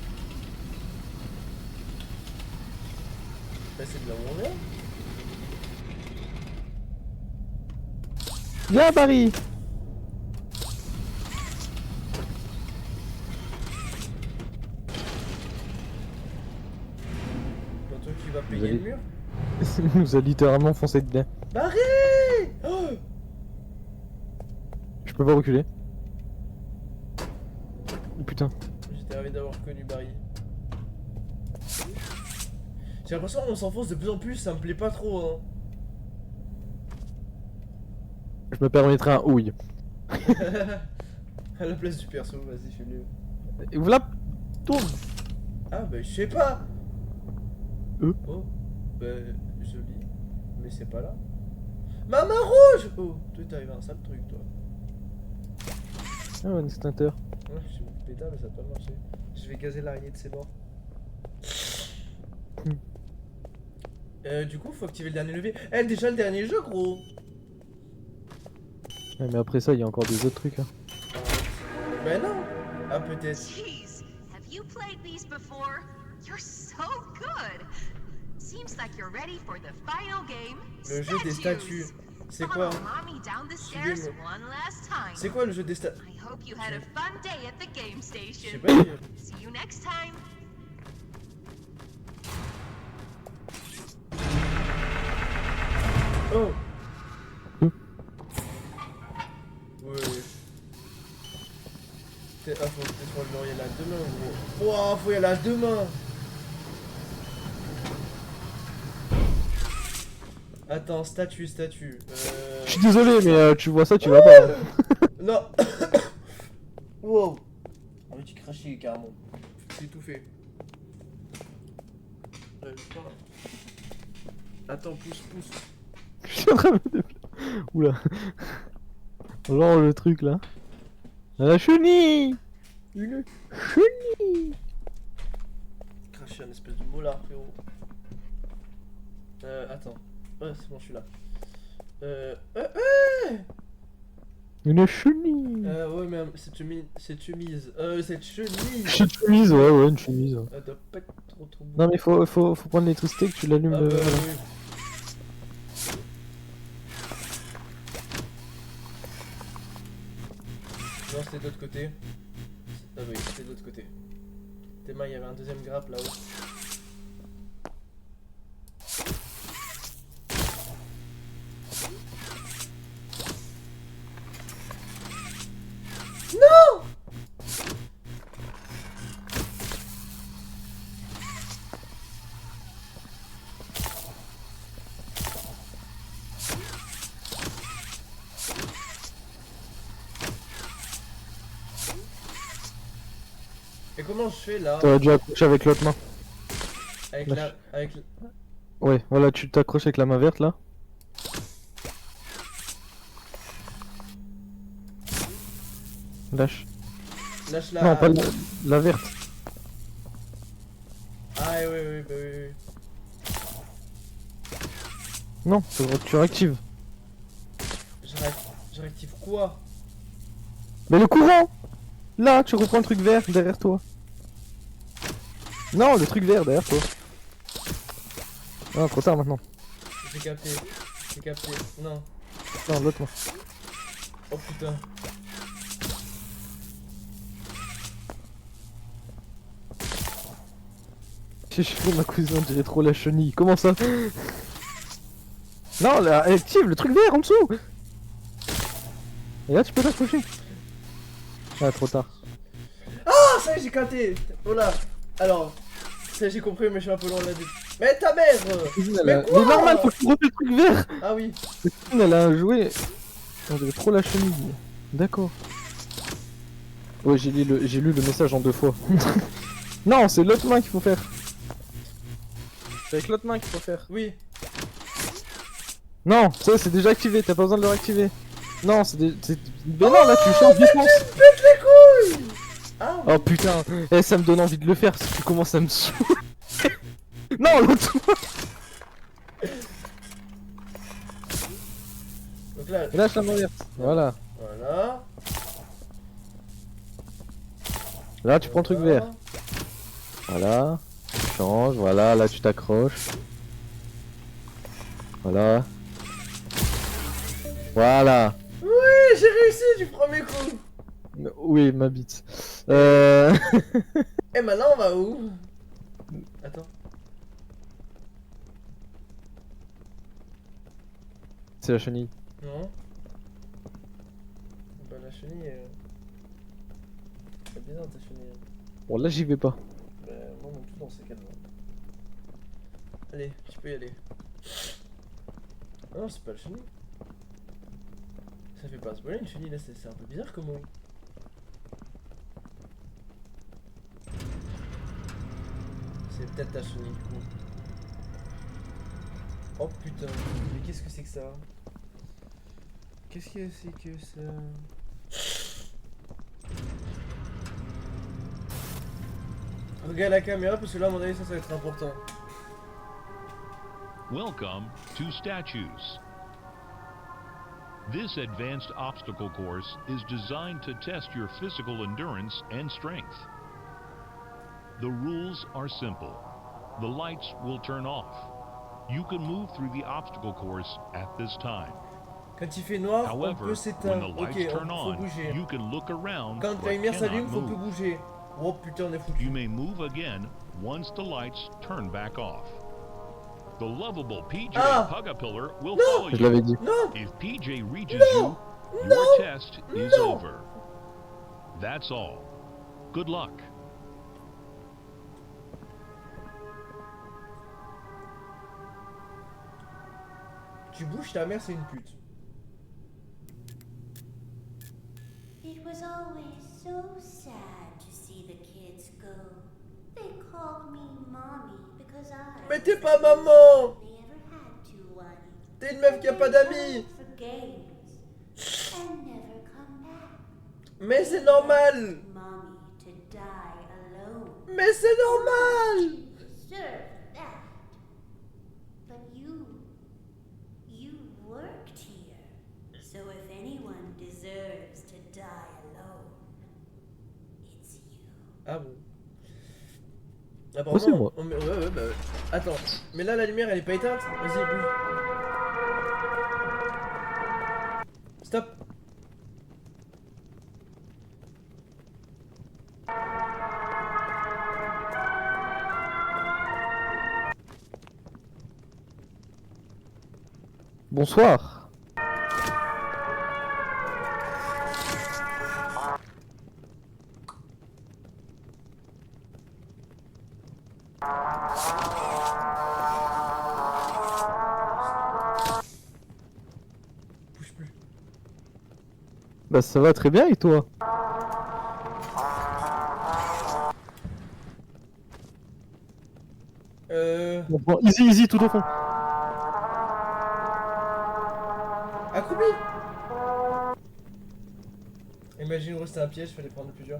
Bah c'est de là où on vient. Viens Paris! Toi qui vas payer le mur. Il nous a littéralement foncé dedans. Barry! Oh, je peux pas reculer. Oh putain. j'étais ravi d'avoir connu Barry. J'ai l'impression qu'on s'enfonce de plus en plus, ça me plaît pas trop hein. Je me permettrai un houille. À la place du perso, vas-y fais-le. Et voilà, tourne. Ah bah je sais pas. Oh, bah joli. Mais c'est pas là. Ma main rouge. Oh, toi t'arrives à un sale truc toi. Ah un extincteur. Ouais, j'ai mis le pétard mais ça a pas marché. Je vais gazer l'araignée de ses bords. Du coup faut activer le dernier levier. Eh déjà le dernier jeu gros. Ouais, mais après ça il y a encore des autres trucs hein. Bah non. Ah peut-être. Jeez, have you played these before? You're so good. Seems like you're ready for the final game. Le jeu des statues. C'est quoi? C'est quoi le jeu des statues? I hope you had a fun day at the game station. Je sais pas dire. See you next time. Oh. Ouais. Ah faut y aller à deux mains gros. Wouah, faut y aller à deux mains. Attends, statue. Je suis désolé mais tu vois ça tu vas pas. Non. Wow. Ah mais tu crachais carrément. J'ai tout fait. Attends, pousse. Je suis en train de... Oula. Genre le truc là. La chenille. Une chenille. Cracher un espèce de molar frérot. Attends. Ouais c'est bon je suis là. Une chenille. Ouais mais cette chemise. Cette chemise, Cette chemise, ouais, une chemise. Elle doit pas être trop bon. Non mais faut prendre l'électricité que tu l'allumes. Ah bah, voilà. oui. Non, c'était de l'autre côté. Ah oui, c'était de l'autre côté. Théma, il y avait un deuxième grappe là-haut. Non! Et comment je fais là? T'aurais dû accrocher avec l'autre main. Avec Lâche. la... Avec... Ouais, voilà, tu t'accroches avec la main verte là. Lâche. Lâche la... Non, pas la verte. Ah oui, bah oui. Non, tu réactives. Je réactive quoi? Mais le courant! Là, tu reprends le truc vert derrière toi. Non, le truc vert derrière toi. Ah, trop tard maintenant. J'ai capté. Non. Non, l'autre main. Oh putain. J'ai fait ma cousine, on dirait trop la chenille. Comment ça? Non, là, active le truc vert en dessous. Et là, tu peux t'accrocher. Ah, trop tard. Ah, ça y est, j'ai capté. Voilà. Alors, ça y est, j'ai compris, mais je suis un peu loin là-dessus. Mais ta mère! Mais quoi? Mais normal, faut que tu refais le truc vert. Ah oui. La cousine, elle a un jouet. On dirait trop la chenille. D'accord. Ouais, j'ai lu le message en 2 fois. Non, c'est l'autre main qu'il faut faire. C'est avec l'autre main qu'il faut faire. Oui. Non, ça c'est déjà activé, t'as pas besoin de le réactiver. Non, mais non, là tu changes de défense. Tu me pètes les couilles! Ah, oui. Oh putain, ça me donne envie de le faire si tu commences à me saouler. Non, l'autre. Donc là... Lâche la main verte. Voilà. Voilà. Là tu prends le truc vert. Voilà. Tu changes, voilà, là tu t'accroches. Voilà. Voilà. Oui, j'ai réussi du premier coup. Oui, ma bite. Et maintenant on va où? Attends. C'est la chenille. Non. Bah la chenille... C'est bizarre ta chenille. Bon, là j'y vais pas. Bah moi non plus dans ces cas-là. Allez, tu peux y aller. Ah non, c'est pas la chenille. Ça fait pas spoiler une chenille là, c'est un peu bizarre comme mot. C'est peut-être ta chenille du coup. Oh putain, mais qu'est-ce que c'est que ça? Qu'est-ce que c'est que ça? Regarde la caméra parce que là à mon avis ça va être important. Welcome to Statues. This advanced obstacle course is designed to test your physical endurance and strength. The rules are simple. The lights will turn off. You can move through the obstacle course at this time. Quand il fait noir, on However, peut when s'éteindre. the Ok, lights turn faut on, bouger. you can look around Quand la but lumière s'allume, cannot faut plus move. bouger. Oh putain, on est foutu. You may move again once the lights turn back off. The lovable PJ Pugapillar will follow Je l'avais dit. you. If PJ reaches you, your test is over. That's all. Good luck. Tu bouges, ta mère c'est une pute. It was always so sad to see the kids go. They called me mommy because I Mais t'es pas maman! never had to one. T'es une meuf qui a pas d'amis! For games and never come back. Mais c'est normal! Mommy to die alone. Mais c'est normal! Deserve that. But you worked here. So if anyone deserves to die alone, it's you. Ah bon? Moi, c'est moi. Ouais, bah... Attends, mais là la lumière elle est pas éteinte? Vas-y, bouge. Stop! Bonsoir. Bouge plus. Bah ça va très bien et toi? Bon, easy, tout au fond. Accroupi. Imagine c'était un piège, fallait prendre le plus dur.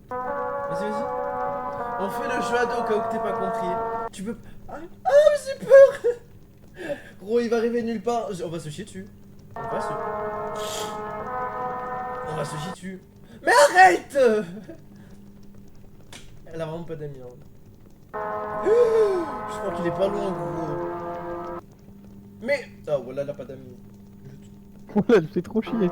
Vas-y, vas-y. On fait le jeu à dos au cas où t'es pas compris. Tu peux... Ah, mais j'ai peur. Gros, il va arriver nulle part. On va se chier dessus. On va se chier dessus. Mais arrête. Elle a vraiment pas d'amis. Hein. Je crois qu'il est pas loin, gros. Mais... Ah, voilà, elle a pas d'amis. Voilà, elle fait trop chier.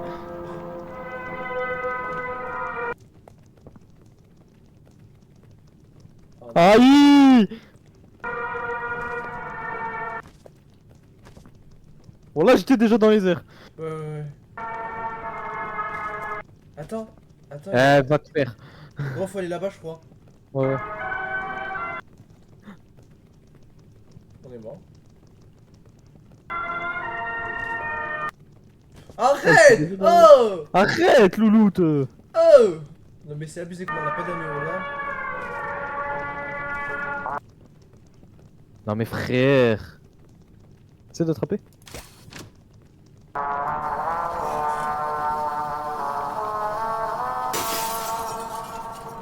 Aïe! Bon là j'étais déjà dans les airs. Ouais. Attends. Va te faire. Gros, faut aller là-bas, je crois. Ouais. On est mort. Arrête! Oh! Arrête, louloute! Oh! Non mais c'est abusé, comment on a pas d'amis là. Non mais frère! Essaie d'attraper.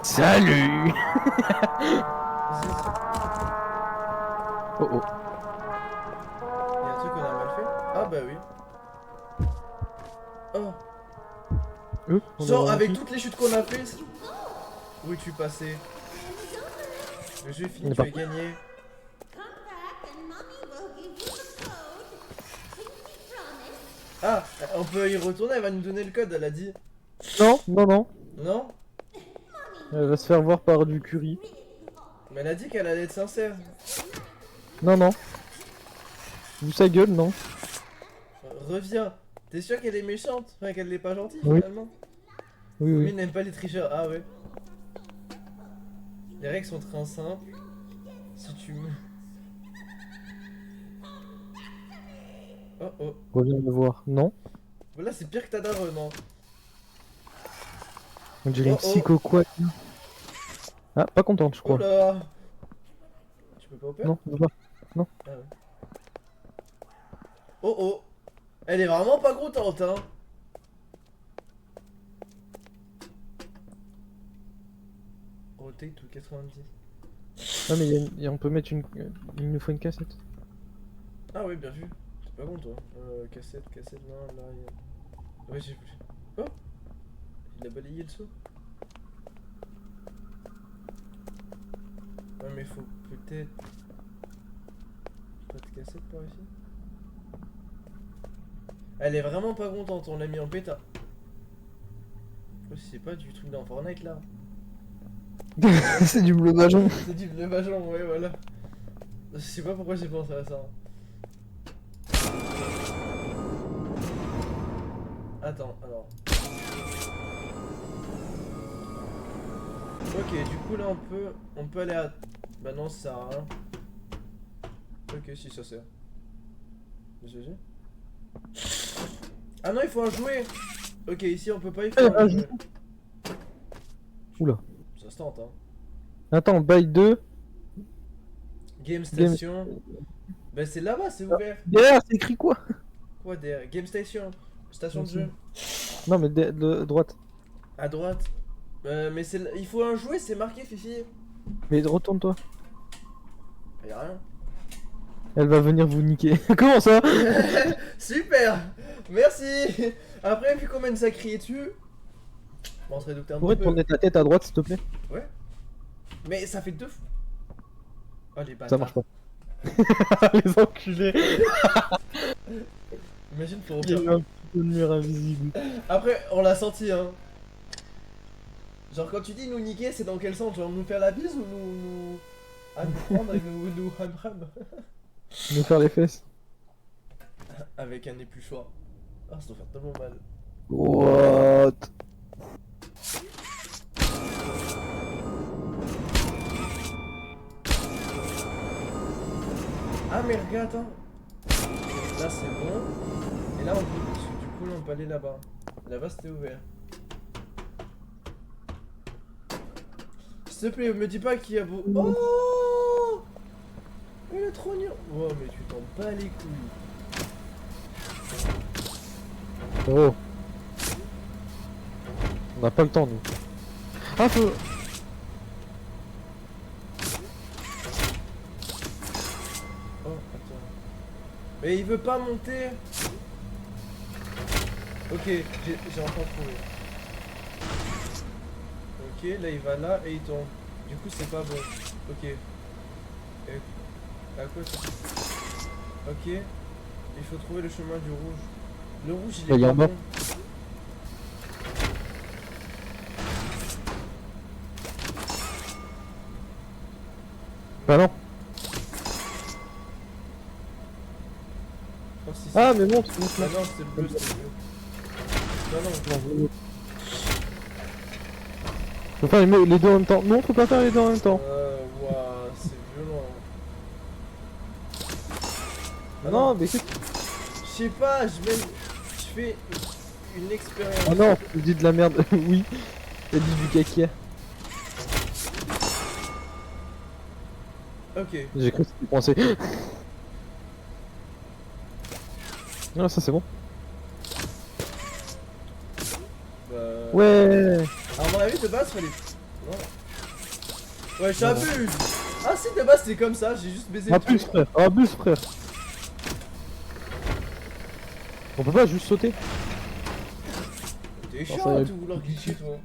Salut! Oh oh. Il y a un truc qu'on a mal fait? Ah bah oui. Oh. Genre avec toutes les chutes qu'on a fait. Où es-tu passé? Le jeu est fini, tu as gagné. Ah, on peut y retourner, elle va nous donner le code, elle a dit. Non. Non? Elle va se faire voir par du curry. Mais elle a dit qu'elle allait être sincère. Non. Vu sa gueule, non. Reviens. T'es sûr qu'elle est méchante? Enfin, qu'elle n'est pas gentille Oui. finalement? Oui. Lui n'aime pas les tricheurs. Ah ouais. Les règles sont très simples. Si tu me... Oh. Reviens me voir. Non. Voilà, c'est pire que ta daronne, non? On dirait une psycho quoi. Ah, pas contente, je crois. Oh là. Tu peux pas opérer? Non, on va pas. Non. Ah ouais. Oh. Elle est vraiment pas contente, hein. Rotate to 90. Ah mais on peut mettre une... Il nous faut une cassette. Ah ouais, bien vu. C'est pas bon, toi. Cassette, non, là, il y a... Ouais, j'ai... Oh. Il a balayé le saut. Ouais, mais faut peut-être... Pas de cassette par ici. Elle est vraiment pas contente, on l'a mis en bêta. Oh, c'est pas du truc dans Fortnite, là. C'est du bleu bajon. C'est du bleu bajon, ouais, voilà. Je sais pas pourquoi j'ai pensé à ça. Attends, alors. Ok, du coup là on peut aller à... Bah non, ça sert à rien. Ok, si ça sert. GG. Ah non, il faut un jouet. Ok, ici on peut pas, il faut un jouet. Oula. Ça se tente, hein. Attends, bail 2. Game Station. Bah c'est là-bas, c'est ouvert. Derrière, c'est écrit quoi? Quoi derrière? Game Station. Station de jeu. Non mais de droite. À droite. Mais c'est... Il faut un jouet, c'est marqué, Fifi. Mais retourne-toi. Y'a rien. Elle va venir vous niquer. Comment ça? Super. Merci. Après, vu qu'on mène à crier dessus... Bon, on serait douté un peu. Pourrais tourner ta tête à droite s'il te plaît? Ouais. Mais ça fait 2 fois. Oh les bâtards. Ça marche pas. Les enculés. Imagine pour Il y a eu un petit mur invisible. Après, on l'a senti, hein. Genre, quand tu dis nous niquer, c'est dans quel sens? Genre nous faire la bise ou nous... Ah, nous prendre et nous ham. Nous faire les fesses. avec un épluchoir. Ah, ça doit faire tellement mal. What? Ah mais regarde, attends. Là c'est bon. Et là on peut... Parce que du coup là on peut aller là-bas. Là-bas c'était ouvert. S'il te plaît, me dis pas qu'il y a beau... Oh, il est trop nul. Oh mais tu t'en bats les couilles. Oh. On n'a pas le temps nous. Ah faut... Oh attends. Mais il veut pas monter. Ok, j'ai enfin trouvé. Ok, là il va là et il tombe. Du coup c'est pas bon. Ok. Et... À quoi ça? Ok. Il faut trouver le chemin du rouge. Le rouge il est Il y a pas un mort. bon. Bah non. Oh, si, Ah mais monte, monte, Ah monte. non, c'était le bleu, c'était le bleu. Non, non, Faut faire les deux en même temps. Non, faut pas faire les deux en même temps. Ouah, c'est violent. Ah Non, mais écoute. Je sais pas, je fais une expérience. Ah non, tu dis de la merde. Oui. Elle dit du caca. Ok. J'ai cru que c'était pensé. Non, ça c'est bon. Bah... Ouais. À mon avis, de base, fallait... Non. Ouais, j'abuse. Ah si, de base, c'est comme ça, j'ai juste baisé le Abuse truc. frère, abuse frère. On peut pas juste sauter. T'es ça chiant y à est. tout vouloir glitcher, toi.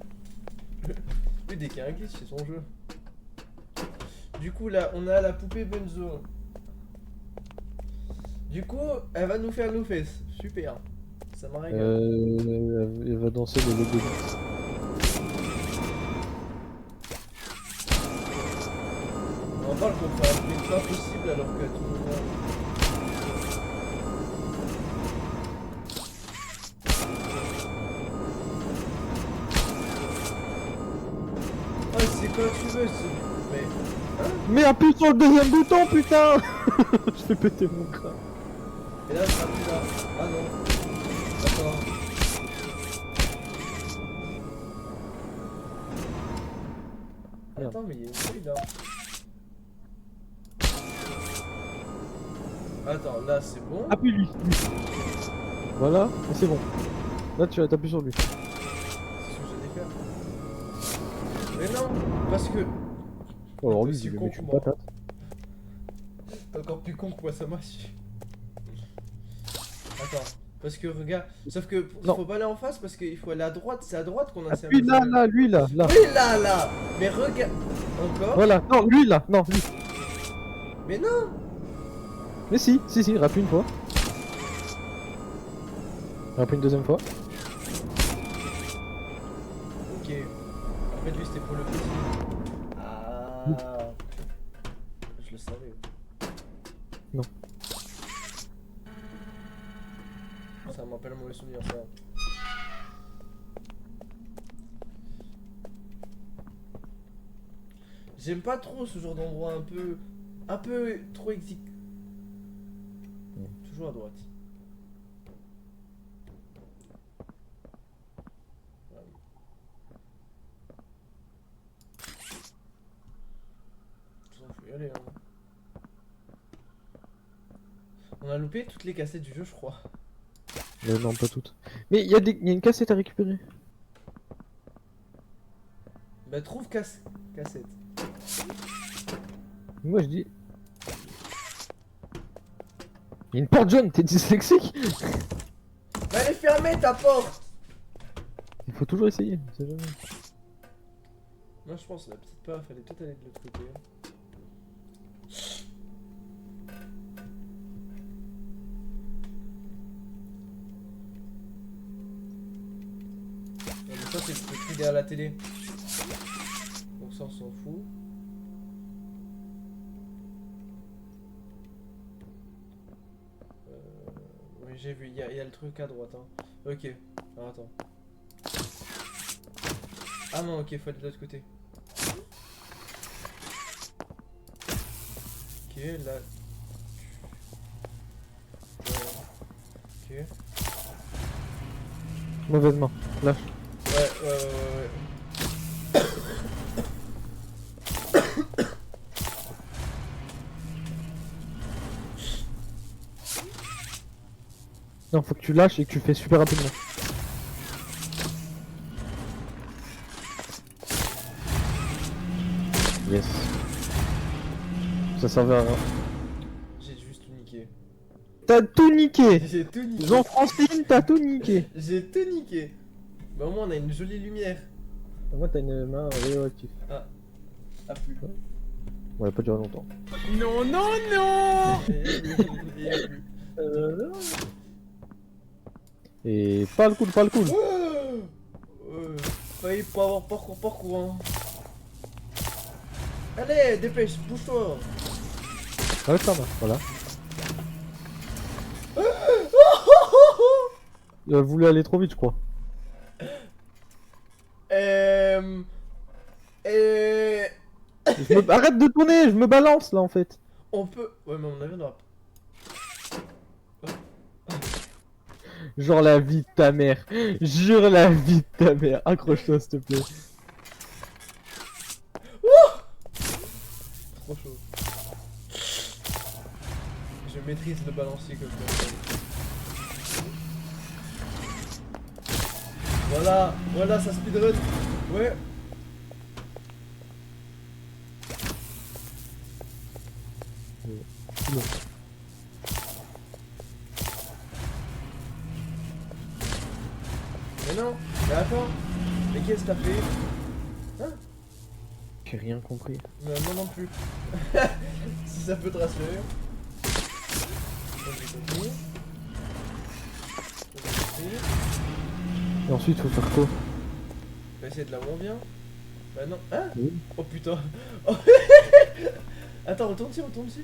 Lui, dès qu'il y a un glitch, c'est son jeu. Du coup, là, on a la poupée Benzo. Du coup, elle va nous faire nos fesses. Super. Ça m'a régalé. Elle va danser le logo. On en parle qu'on fait un truc pas possible alors que tout le monde... Oh, c'est quoi tu veux, mais... Hein? Mais appuie sur le deuxième bouton, putain. Je fais péter mon crâne. Et là, ça sera plus là. Ah non. D'accord. Merde. Attends, mais il y a une feuille là. Attends, là c'est bon. Appuie lui. Voilà, et c'est bon. Là tu vas t'appuyer sur lui. C'est ce que j'allais faire. Mais non, parce que... Oh, alors lui, T'es aussi il lui con met que une moi. patate. T'es encore plus con que moi, ça m'a su. Attends, parce que regarde, sauf que Non. faut pas aller en face parce qu'il faut aller à droite, c'est à droite qu'on a Appuie là, là, lui là, là. Oui, là, là. Mais regarde. Encore. Voilà, non, lui là, non, lui. Mais non. Mais si, rappuie une fois. Rappuie une deuxième fois. Ok. En fait, lui, c'était pour le petit. Ah. Je le savais. Non. Ça m'appelle mauvais souvenir, ça. J'aime pas trop ce genre d'endroit un peu trop exi... Toujours à droite. Voilà. De toute façon, faut y aller, hein. On a loupé toutes les cassettes du jeu, je crois. Non, pas toutes. Mais il y a une cassette à récupérer. Bah trouve cassette. Moi je dis. Il y a une porte jaune, t'es dyslexique? Bah elle est fermée ta porte. Il faut toujours essayer, on sait jamais. Moi je pense la petite peur, fallait peut-être aller de l'autre côté. Non, mais ça c'est le truc derrière la télé. Donc ça on s'en fout. Oui. j'ai vu, il y a le truc à droite. Hein. Ok, alors, attends. Ah non, ok, faut aller de l'autre côté. Ok, là. Ok. Mauvaise main, lâche. Ouais. Non, faut que tu lâches et que tu fais super rapidement. Yes. Ça servait à rien. J'ai juste tout niqué. T'as tout niqué. J'ai tout niqué. Jean-Francine, t'as tout niqué. J'ai tout niqué. Bah au moins on a une jolie lumière. Moi t'as une main radioactive. Ah. Ah plus. Ouais, pas duré longtemps. Non, non, non. Et pas le cool, pas le cool. Failli pas avoir parcours hein. Allez, dépêche, bouge-toi. Ouais, ça va, voilà. Il a voulu aller trop vite, je crois. Arrête de tourner, je me balance là en fait. On peut. Ouais, mais on avait droit. Genre la vie de ta mère. Jure la vie de ta mère. Accroche-toi s'il te plaît. Trop chaud. Je maîtrise le balancier comme ça. Voilà, ça speedrun. Ouais. Non. Mais non, mais attends. Mais qu'est-ce que t'as fait? Hein? J'ai rien compris. Mais moi non plus. Si ça peut te rassurer. J'ai compris. Et ensuite faut faire quoi? On va essayer de là où on vient. Bah non. Hein? Oui. Oh putain. Oh. Attends, retourne ici.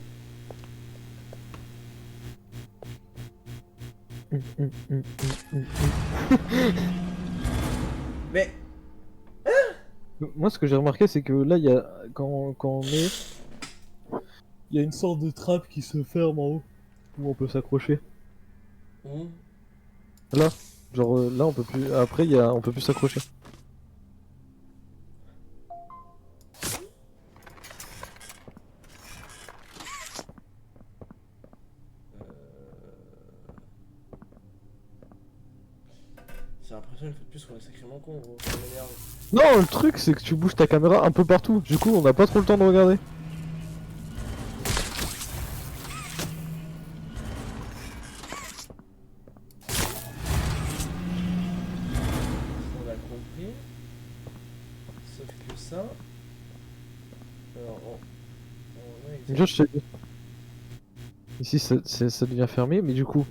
Mais. Moi ce que j'ai remarqué c'est que là il y a quand on est, il y a une sorte de trappe qui se ferme en haut où on peut s'accrocher. Où? Là, genre là on peut plus. Après on peut plus s'accrocher. J'ai l'impression une fois de plus qu'on est sacrément con, gros. Ça m'énerve. Non, le truc c'est que tu bouges ta caméra un peu partout. Du coup on n'a pas trop le temps de regarder. On a compris. Sauf que ça. Alors, on Déjà, je sais. Ici ça devient fermé, mais du coup.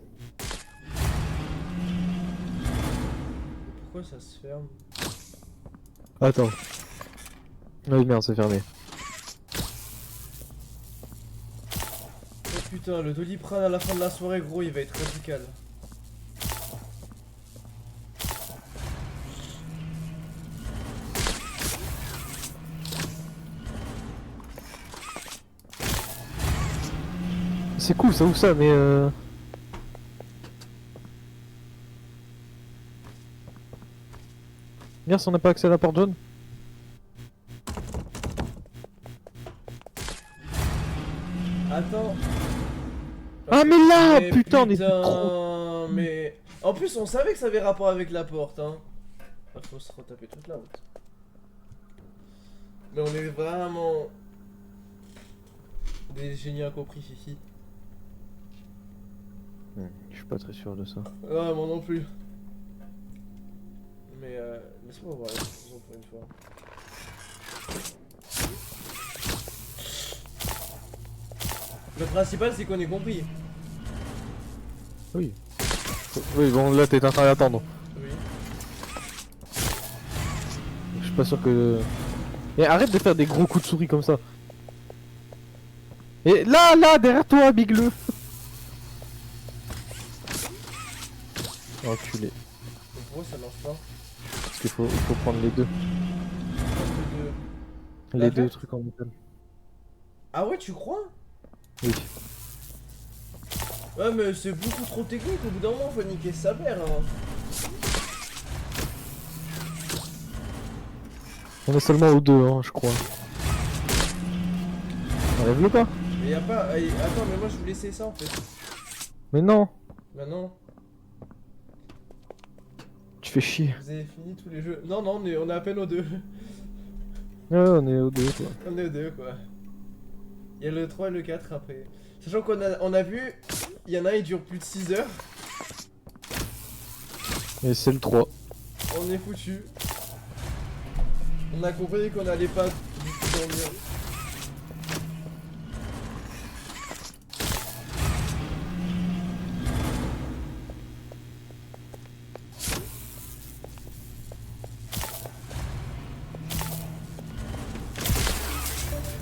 Pourquoi ça se ferme? Attends. Ah oui, merde, c'est fermé. Oh putain, le Doliprane à la fin de la soirée, gros, il va être radical. C'est cool, ça ouvre ça, mais Merde, on n'a pas accès à la porte jaune. Attends. Ah mais là, Mais putain, on est trop... Mais en plus, on savait que ça avait rapport avec la porte, hein. Ah, faut se retaper toute la route. Mais on est vraiment des génies incompris, Fifi. Je suis pas très sûr de ça. Ouais, moi non plus. Mais laisse-moi voir la conclusion pour une fois. Le principal, c'est qu'on ait compris. Oui. Oui, bon, là t'es en train d'attendre. Oui. Je suis pas sûr que... Et arrête de faire des gros coups de souris comme ça. Et là, derrière toi, Big Le. Enculé. Mais pourquoi ça marche pas? Parce qu'il faut prendre les deux. La Les deux verte trucs en métal. Ah ouais, tu crois? Oui. Ouais, mais c'est beaucoup trop technique. Au bout d'un moment, faut niquer sa mère. Hein. On est seulement aux deux, hein, je crois. Enlève-le pas. Mais y'a pas. Attends, mais moi je voulais essayer ça en fait. Mais non. Bah non. Tu fais chier. Vous avez fini tous les jeux. Non, non, on est à peine aux deux. Ouais, on est aux deux, quoi. On est aux deux, quoi. Il y a le 3 et le 4 après. Sachant qu'on a vu, il y en a un il dure plus de 6 heures. Et c'est le 3. On est foutu. On a compris qu'on allait pas du tout dormir.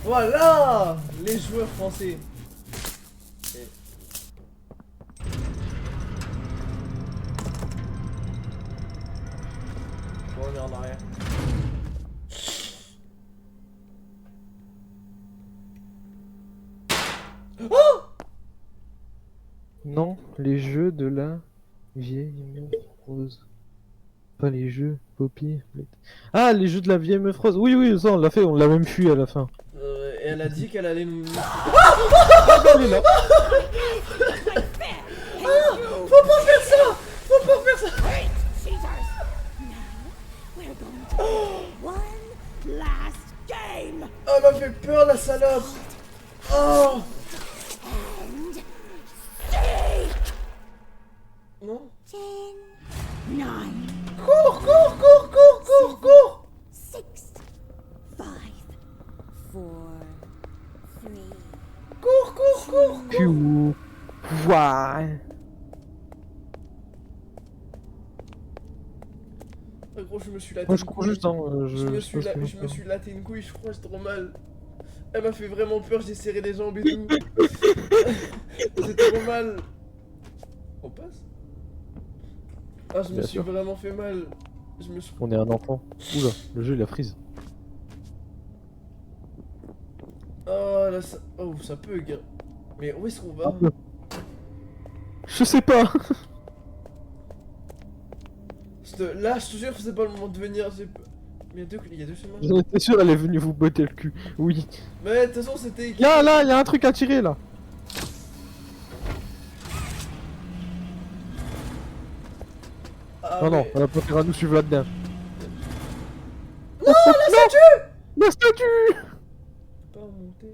Voilà les joueurs français. Et... Bon, on est en arrière. Oh! Non, les jeux de la vieille meuf rose. Pas les jeux Poppy. Ah, les jeux de la vieille meuf rose. Oui, oui, ça on l'a fait, on l'a même fui à la fin. Et elle a dit qu'elle allait nous... Elle est là. Faut pas faire ça! Faut pas faire ça! Oh, elle m'a fait peur la salope! Oh! Non? 10, 9, Cours, cours, cours, cours, cours, cours! 6, 5, 4, 3. Cours, cours, cours! Piou. Ouais. Ah, gros, je me suis laté Moi une je cours couille. juste, hein. Je me suis laté une couille, je crois, j'ai trop mal. Elle m'a fait vraiment peur, j'ai serré les jambes et tout. C'est trop mal. On passe? Ah, je me Bien suis sûr. vraiment fait mal. Je me suis... On est un enfant. Oula, le jeu il a freeze. Oh là, ça... Oh, ça bug. Hein. Mais où est-ce qu'on va? Je sais pas. Là, je te jure, c'est pas le moment de venir. Mais il y a deux chemins. J'en étais sûr elle est venue vous botter le cul. Oui. Mais de toute façon, c'était... Là, là, il y a un truc à tirer là. Ah, non, non, mais- on va pas faire à nous suivre là-dedans. Non, la statue! La statue! Pas monter...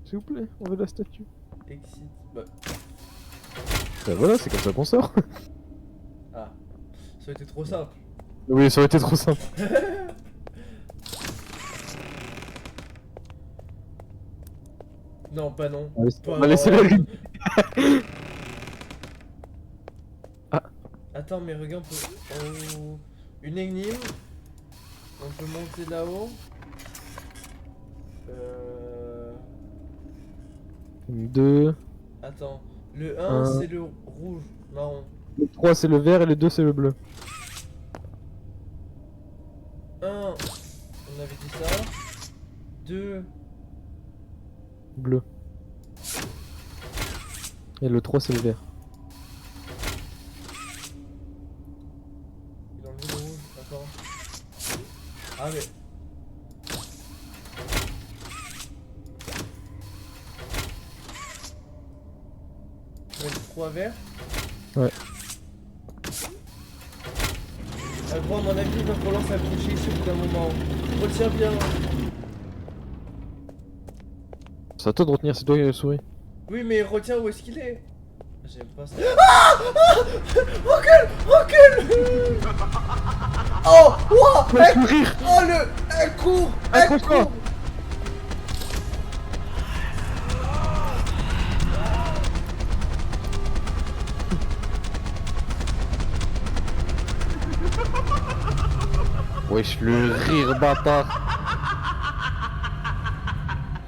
S'il vous plaît, on veut la statue. Exit. Bah... Bah voilà, c'est comme ça qu'on sort. Ah. Ça a été trop simple. Oui, ça aurait été trop simple. Non, pas non. On Pas va laisser la ligne. Attends, mais regarde, une énigme. On peut monter là-haut. 2. Attends. Le 1, Un. c'est le rouge, marron. Le 3 c'est le vert et le 2 c'est le bleu. 1, on avait dit ça. 2, Bleu. Et le 3 c'est le vert. il a enlevé le rouge, d'accord. Ah, mais. Je vais mettre 3 verts. Ouais. Gros, à mon avis, il va falloir s'accrocher ici au bout d'un moment. Retiens bien. C'est à toi de retenir, c'est toi qui as la souris. Oui, mais retiens où est-ce qu'il est. J'aime pas ça. Ah, recule, recule. Oh, wow, courir. Oh, elle court, elle Accroche-toi. court. Wesh, le rire bâtard.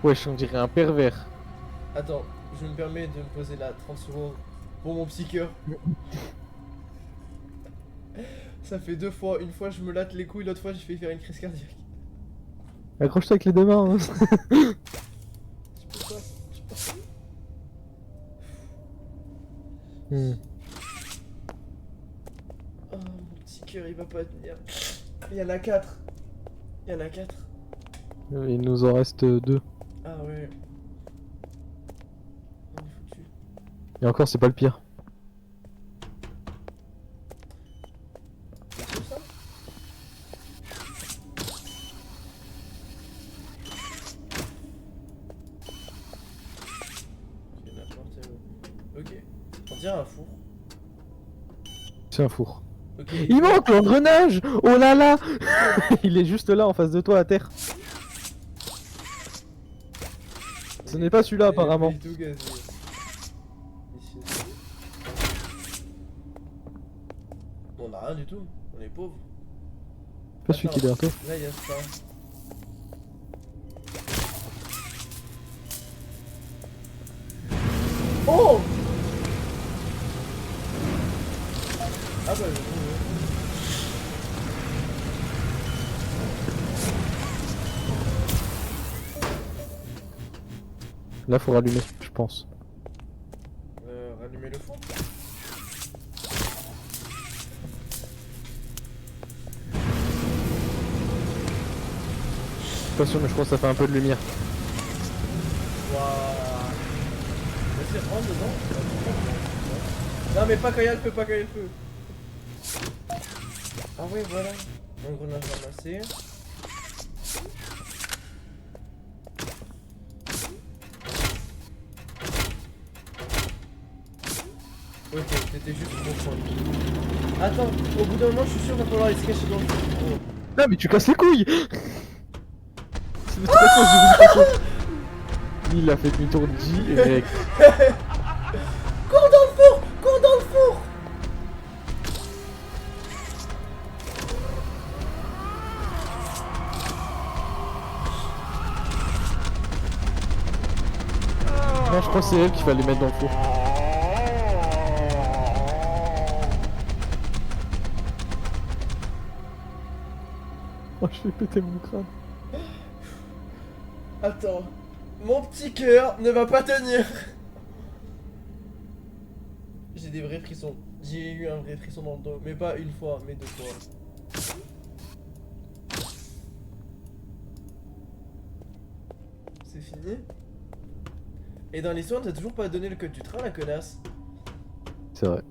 Wesh, on dirait un pervers. Attends, je me permets de me poser là 30 secondes pour mon petit cœur. Ça fait 2 fois. Une fois, je me latte les couilles, l'autre fois, j'ai fait faire une crise cardiaque. Accroche-toi avec les deux mains. Hein. Je peux pas. Hmm. Oh, mon petit cœur, il va pas tenir. Il y en a 4. Il y en a 4. Il nous en reste 2. Ah ouais. On est foutu. Et encore, c'est pas le pire. C'est sûr ça? Ok, n'importe où. Ok. On dirait un four. C'est un four. Ok. Il manque l'engrenage. Oh là là. Il est juste là en face de toi à terre. Ce n'est pas celui-là apparemment. Il est tout gazé. Ici. Bon, on a rien du tout. On est pauvres. Pas celui qui est derrière toi. Là, il y a ça. Oh! Ah bah, Là, faut rallumer, je pense. rallumer le fond. Je suis pas sûr, mais je crois que ça fait un peu de lumière. Waouh. Vas-y, rentre dedans. Non, mais pas quand il y a le feu, pas quand il y a le feu. Ah oui, voilà. Engrenage ramassé. Ok, t'étais juste trop fort. Attends, au bout d'un moment, je suis sûr qu'il va falloir aller se cacher dans le feu. Oh. Non, mais tu casses les couilles. C'est trop con, j'ai voulu passer. Il a fait demi-tour direct. Cours dans le four! Cours dans le four! Non, je crois que c'est elle qu'il fallait mettre dans le four. Oh, je vais péter mon crâne. Attends, mon petit cœur ne va pas tenir. J'ai des vrais frissons. J'ai eu un vrai frisson dans le dos, mais pas une fois, mais 2 fois. C'est fini. Et dans l'histoire, t'as toujours pas donné le code du train, la connasse. C'est vrai.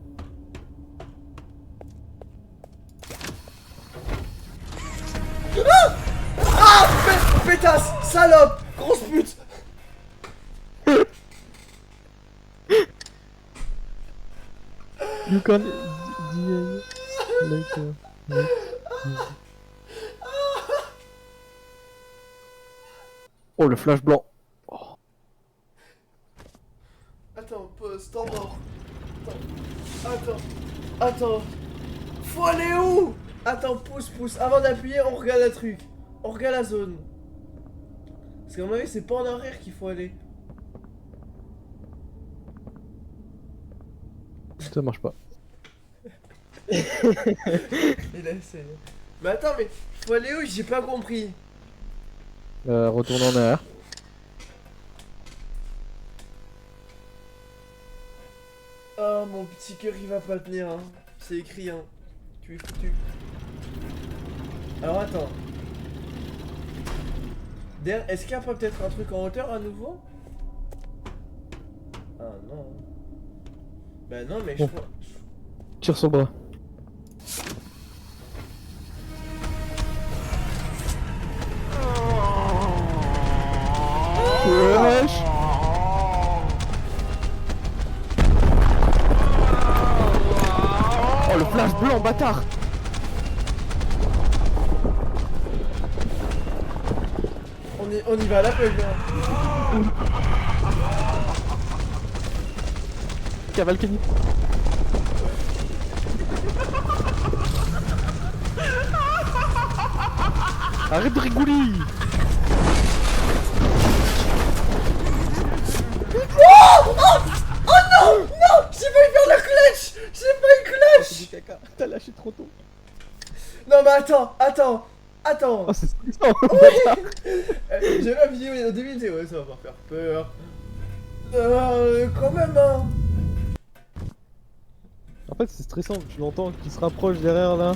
Ah! Ah! Pétasse! Salope! Grosse pute! You can DA later. Oh, le flash blanc. Oh. Attends, pause, temps mort. Attends. Faut aller où? Attends, pousse. Avant d'appuyer, on regarde le truc. On regarde la zone. Parce qu'à mon avis, c'est pas en arrière qu'il faut aller. Ça marche pas. Il a essayé. Mais attends, mais faut aller où? J'ai pas compris. Retourne en arrière. Oh, mon petit cœur, il va pas tenir, hein. C'est écrit, hein. Tu es foutu. Alors attends. Est-ce qu'il y a pas peut-être un truc en hauteur à nouveau? Ah non. Bah non, mais Bon. je crois... Tire son bras. Wesh. Oh, le flash blanc, bâtard. On y va à l'aveugle, hein. Cavalcani. Arrête de rigoler. Oh non! Non! J'ai failli faire le clutch! J'ai fait le clutch! T'as lâché. lâché trop tôt. Non mais attends. Oh, c'est stressant. J'ai vu la vidéo il y a 2 minutes et ouais, ça va pas faire peur. Quand même, hein. En fait, c'est stressant, tu l'entends qui se rapproche derrière là.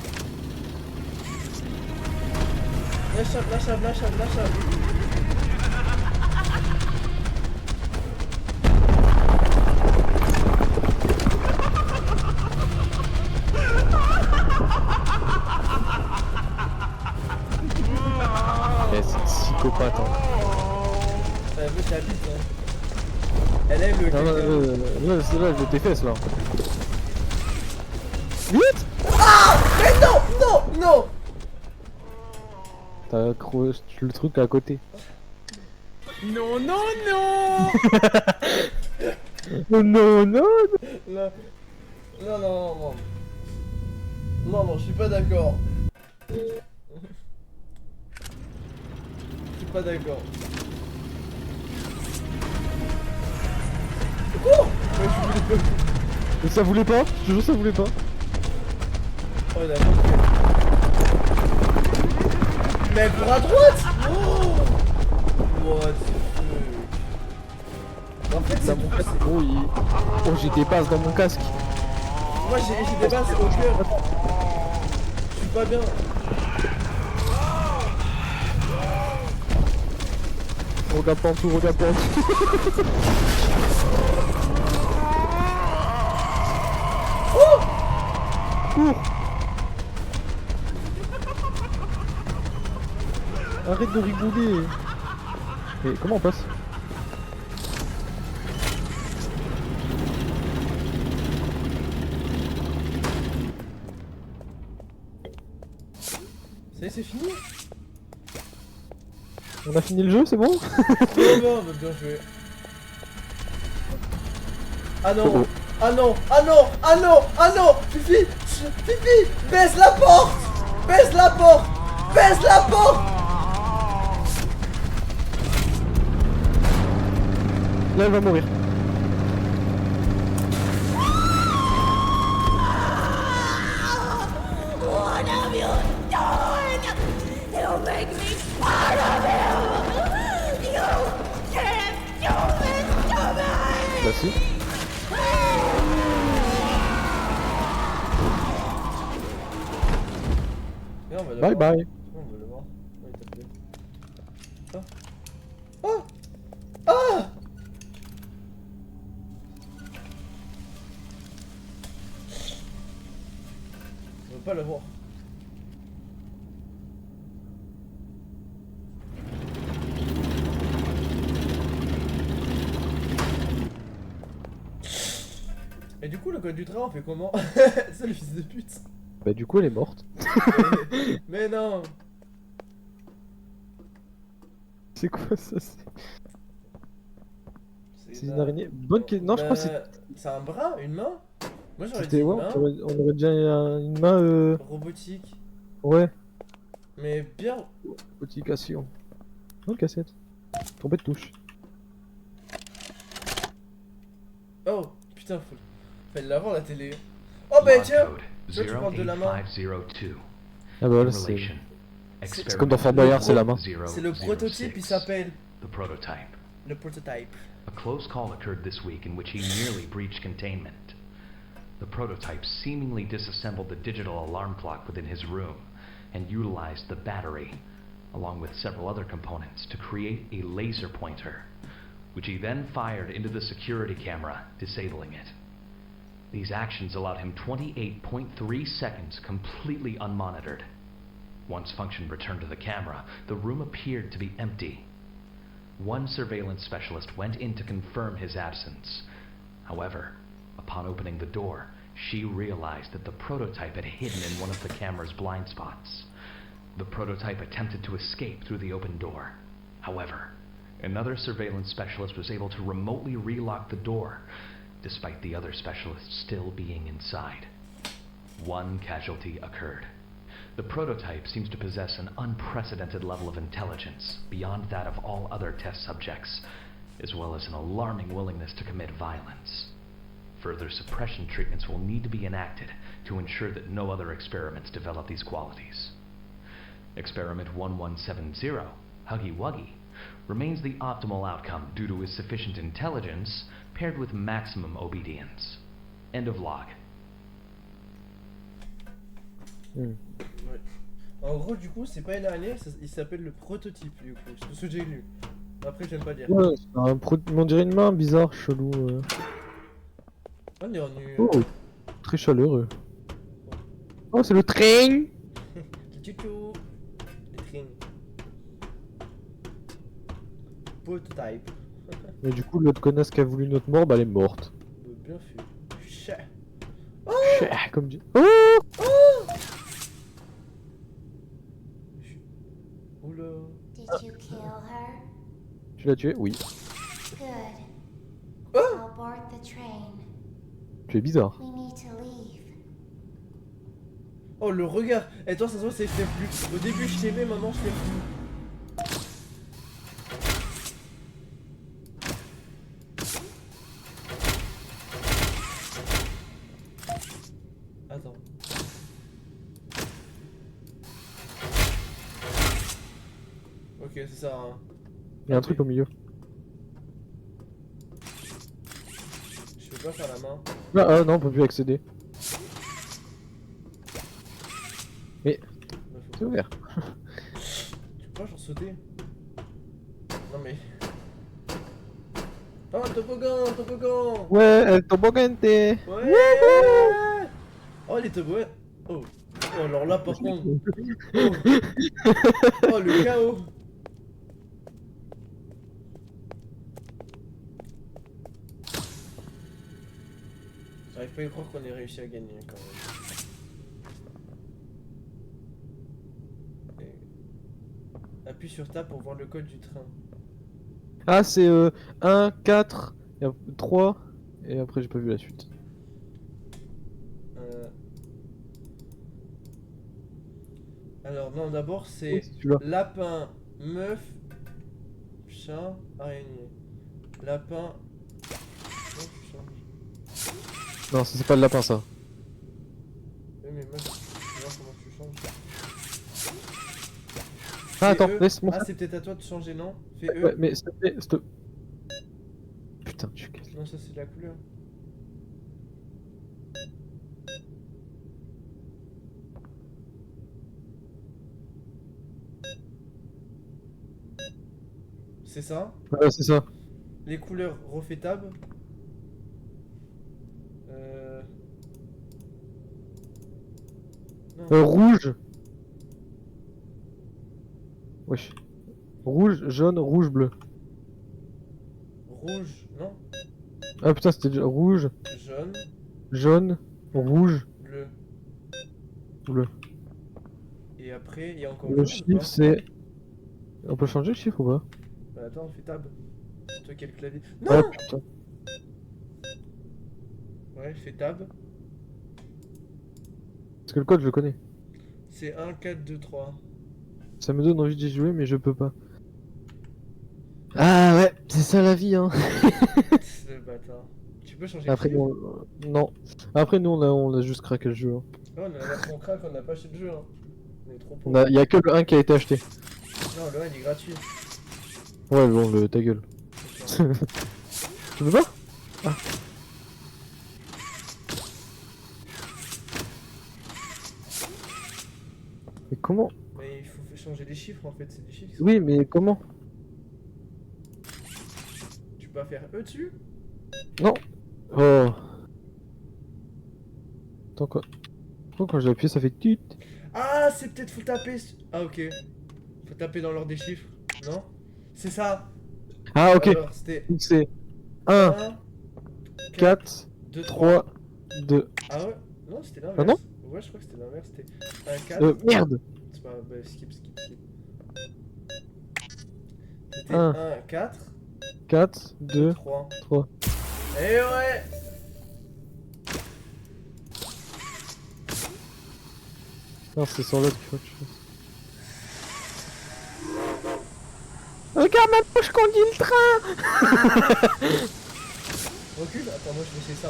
Lâche. Eh, c'est psychopathe. Hein. Elle veut ta bite, hein. Elle aime le Non, c'est là, je vais tes fesses là. Vite! Ah! Mais non! T'as accroché le truc à côté. Non! Oh non! Non, je suis pas d'accord. Je suis pas d'accord. Oh! Mais ça voulait pas? Je te jure, ça voulait pas. Oh, d'accord. Mais pour à droite! Oh! What the fuck? En fait, c'est mon casque. Oh, j'ai des passes dans mon casque. Moi, j'ai des passes au cœur. Je suis pas bien. Regarde pas en dessous. Oh! Cours! Arrête de rigoler. Et comment on passe? Ça y est, c'est fini? On a fini le jeu, c'est bon? Bon, bien joué. Ah non! Ah non! Fifi! Baisse la porte! Là, elle va mourir. What have you done? You make me part of you! You can't do this to me! Bah si. Bye bye. On va le voir. Ah! On va pas le voir. Et du coup, le code du train, on fait comment? C'est le fils de pute. Bah du coup, elle est morte. Mais non. C'est quoi ça? C'est une araignée. Bonne question. Non, je crois que c'est. C'est un bras, une main? Moi j'aurais dit C'était une ouais, main. on aurait déjà une main. Robotique. Ouais. Mais bien. Robotication. Oh, une cassette. Tombée de touche. Oh putain, fallait l'avoir la télé. Oh bah tiens. Toi tu parles de la main. Ah bah là c'est comme dans Fort Boyard, c'est la main. C'est le prototype, il s'appelle. The prototype. Le prototype. A close call occurred this week in which he nearly breached containment. The prototype seemingly disassembled the digital alarm clock within his room and utilized the battery, along with several other components, to create a laser pointer, which he then fired into the security camera, disabling it. These actions allowed him 28.3 seconds completely unmonitored. Once function returned to the camera, the room appeared to be empty. One surveillance specialist went in to confirm his absence. However, upon opening the door, she realized that the prototype had hidden in one of the camera's blind spots. The prototype attempted to escape through the open door. However, another surveillance specialist was able to remotely relock the door, despite the other specialists still being inside. One casualty occurred. The prototype seems to possess an unprecedented level of intelligence, beyond that of all other test subjects, as well as an alarming willingness to commit violence. further suppression treatments will need to be enacted to ensure that no other experiments develop these qualities. Experiment 1170, Huggy Wuggy, remains the optimal outcome due to his sufficient intelligence paired with maximum obedience. End of log. Ouais. En gros, du coup, c'est pas une araignée, il s'appelle le prototype, du coup. C'est ce que j'ai lu. Après, j'aime pas dire. Ouais, on dirait une main bizarre, chelou. On est revenu. Oh, très chaleureux. Oh, c'est le train. Le tuto. Le train. Prototype. Mais du coup, l'autre connasse qui a voulu notre mort, bah elle est morte. Bien fait. Chat. Chat, comme dit. Oh, Oula. Did you kill her? tu l'as tué? Oui. Good. I'll board the train. Tu es bizarre. We need to leave. Oh, le regard. Et toi, ça se voit, c'est je t'aime plus. Au début, je t'aimais, maintenant, je t'aime plus. Attends. Ok, c'est ça. Hein. Il y a un truc au milieu. Je peux pas faire la main. Ah, non, on peut plus accéder. Mais c'est ouvert. Tu peux pas genre sauter? Non mais... Oh, toboggan, toboggan! Ouais, el tobogante. Ouais! Oh, les toboggans! Oh! Oh, alors là, par contre... Oh, oh le chaos! J'arrive pas à y croire qu'on ait réussi à gagner, quand même. Et... Appuie sur tab pour voir le code du train. Ah, c'est 1, 4, 3, et après j'ai pas vu la suite. Alors, non, d'abord c'est lapin, meuf, chat, araignée. Lapin. Non, ça c'est pas le lapin ça. Oui, mais moi, je vais voir comment tu changes. Ah, attends, E. laisse-moi. Ah, c'est peut-être à toi de changer, non? Fais E. Ouais, mais s'il te plaît, s'il te... Putain, tu casses. Non, ça c'est la couleur. C'est ça? Ouais, c'est ça. Les couleurs, refais tab. Non. Rouge. Wesh. Rouge, jaune, rouge, bleu. Rouge, non? Ah putain, c'était déjà rouge, Jaune, jaune, rouge, bleu. bleu. Et après, il y a encore Le jaune ou chiffre pas? c'est... On peut changer le chiffre ou pas? Bah attends, fais tab. C'est toi qui as le clavier. Oh Non! putain. Ouais, fais tab. Parce que le code je le connais. C'est 1, 4, 2, 3. Ça me donne envie d'y jouer mais je peux pas. Ah ouais, c'est ça la vie hein. Le bâtard. Tu peux changer Après le chiffre? non. Après nous on a juste craqué le jeu. Hein. Ouais, on craque, on n'a pas acheté le jeu. Hein. On est trop pauvres. Y a que le 1 qui a été acheté. Non, le 1 il est gratuit. Ouais bon, ta gueule. Tu veux pas? Ah. Mais comment? Mais il faut changer les chiffres en fait, c'est des chiffres qui sont... Oui mais comment? Tu peux pas faire E dessus? Non. Oh. Attends quoi? Quand j'ai appuyé ça fait tut. Ah, c'est peut-être faut taper... Ah ok. Faut taper dans l'ordre des chiffres, non? C'est ça. Ah ok. Alors, c'était... C'est 1, 4, 2, 3, 2. Ah ouais? Non, c'était l'inverse. Ah non? Ouais, je crois que c'était l'inverse, c'était 1, 4... Merde. C'est pas... Bah, skip. C'était 1, 1, 4... 4, 2, 3. 3. Eh ouais! Non, c'est sur l'autre qu'il faut que je fasse. Regarde ma poche conduit le train. Ok, recule. Attends, moi je vais essayer ça.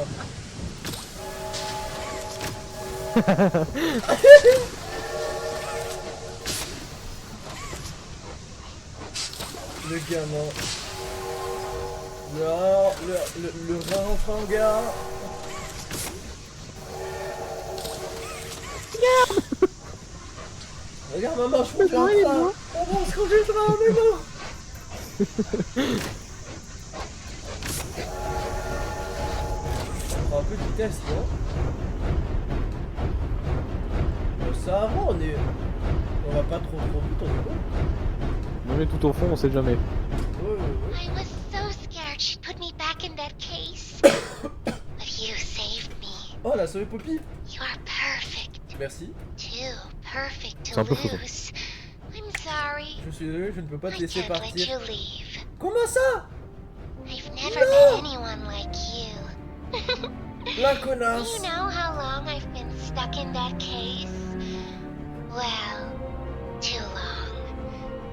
Le gamin. Le rinfringard. Regarde maman, je conduis un train. Maman, je conduis le train, mais non. On prend un peu de vitesse, non? Bon, ça va, on va pas trop vite, on est bon. Non mais tout au fond, on sait jamais. I was so scared she'd put me back in that case. But you saved me. Oh, elle a sauvé Poppy. You are perfect. Merci. Too perfect C'est to un peu faux. lose. I'm sorry. Je suis désolé, je ne peux pas te I laisser can't let partir. you leave. Comment ça? I've never met anyone like you. La Do connasse. you know how long I've been stuck in that case? Well, too long.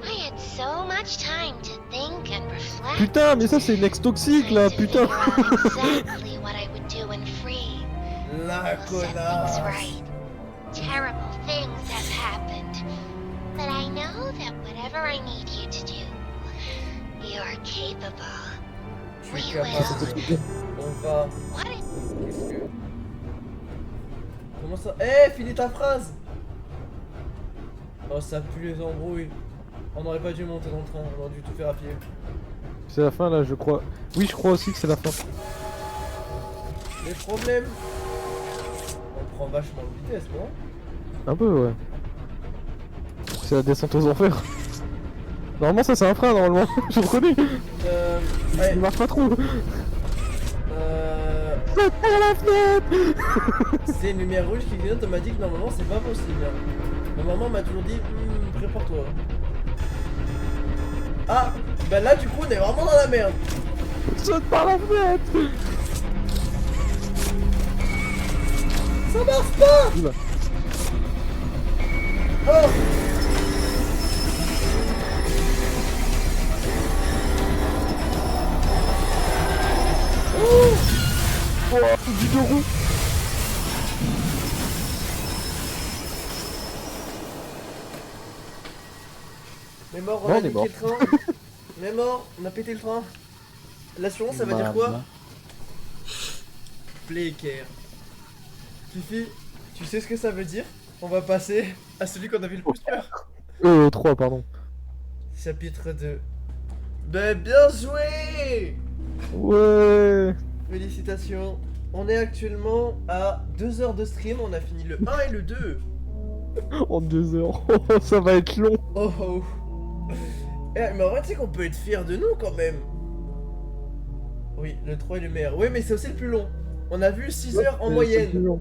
I had so much time to think and reflect. Putain, mais ça c'est une ex toxique là, To putain. figure out exactly what I would do when free. La We'll set things connasse. right. Terrible things have happened. But I know that whatever I need you to do, you're capable. Je We suis capable. will. On va. What is... Qu'est-ce que. Comment ça? Eh, finis ta phrase! Oh, ça pue les embrouilles. On n'aurait pas dû monter dans le train, on aurait dû tout faire à pied. C'est la fin là, je crois. Oui, je crois aussi que c'est la fin. Les problèmes. On prend vachement de vitesse, non? Un peu, ouais. C'est la descente aux enfers. Normalement, ça c'est un frein, normalement. Je le reconnais. Ouais. Il marche pas trop. la fenêtre. C'est une lumière rouge qui clignote, on m'a dit que normalement c'est pas possible. Ma maman m'a toujours dit, prépare-toi. Ah, bah là du coup on est vraiment dans la merde. Saute par la fenêtre. Ça marche pas. Oula. Oh. Oh, du deux roues. Mais mort, on Bon, a on est niqué mort. le train. Mais mort, on a pété le train. L'assurance ça veut dire quoi? Playcare. Fifi, tu sais ce que ça veut dire? On va passer à celui qu'on a vu le plus peur. 3, pardon. Chapitre 2. Ben bien joué! Ouais. Félicitations. On est actuellement à 2 heures de stream, on a fini le 1 et le 2. En 2 heures. Oh, ça va être long. Oh oh. Eh, mais en vrai, tu sais qu'on peut être fier de nous quand même. Oui, le 3 est le meilleur. Oui, mais c'est aussi le plus long. On a vu 6 heures en C'est moyenne. plus long.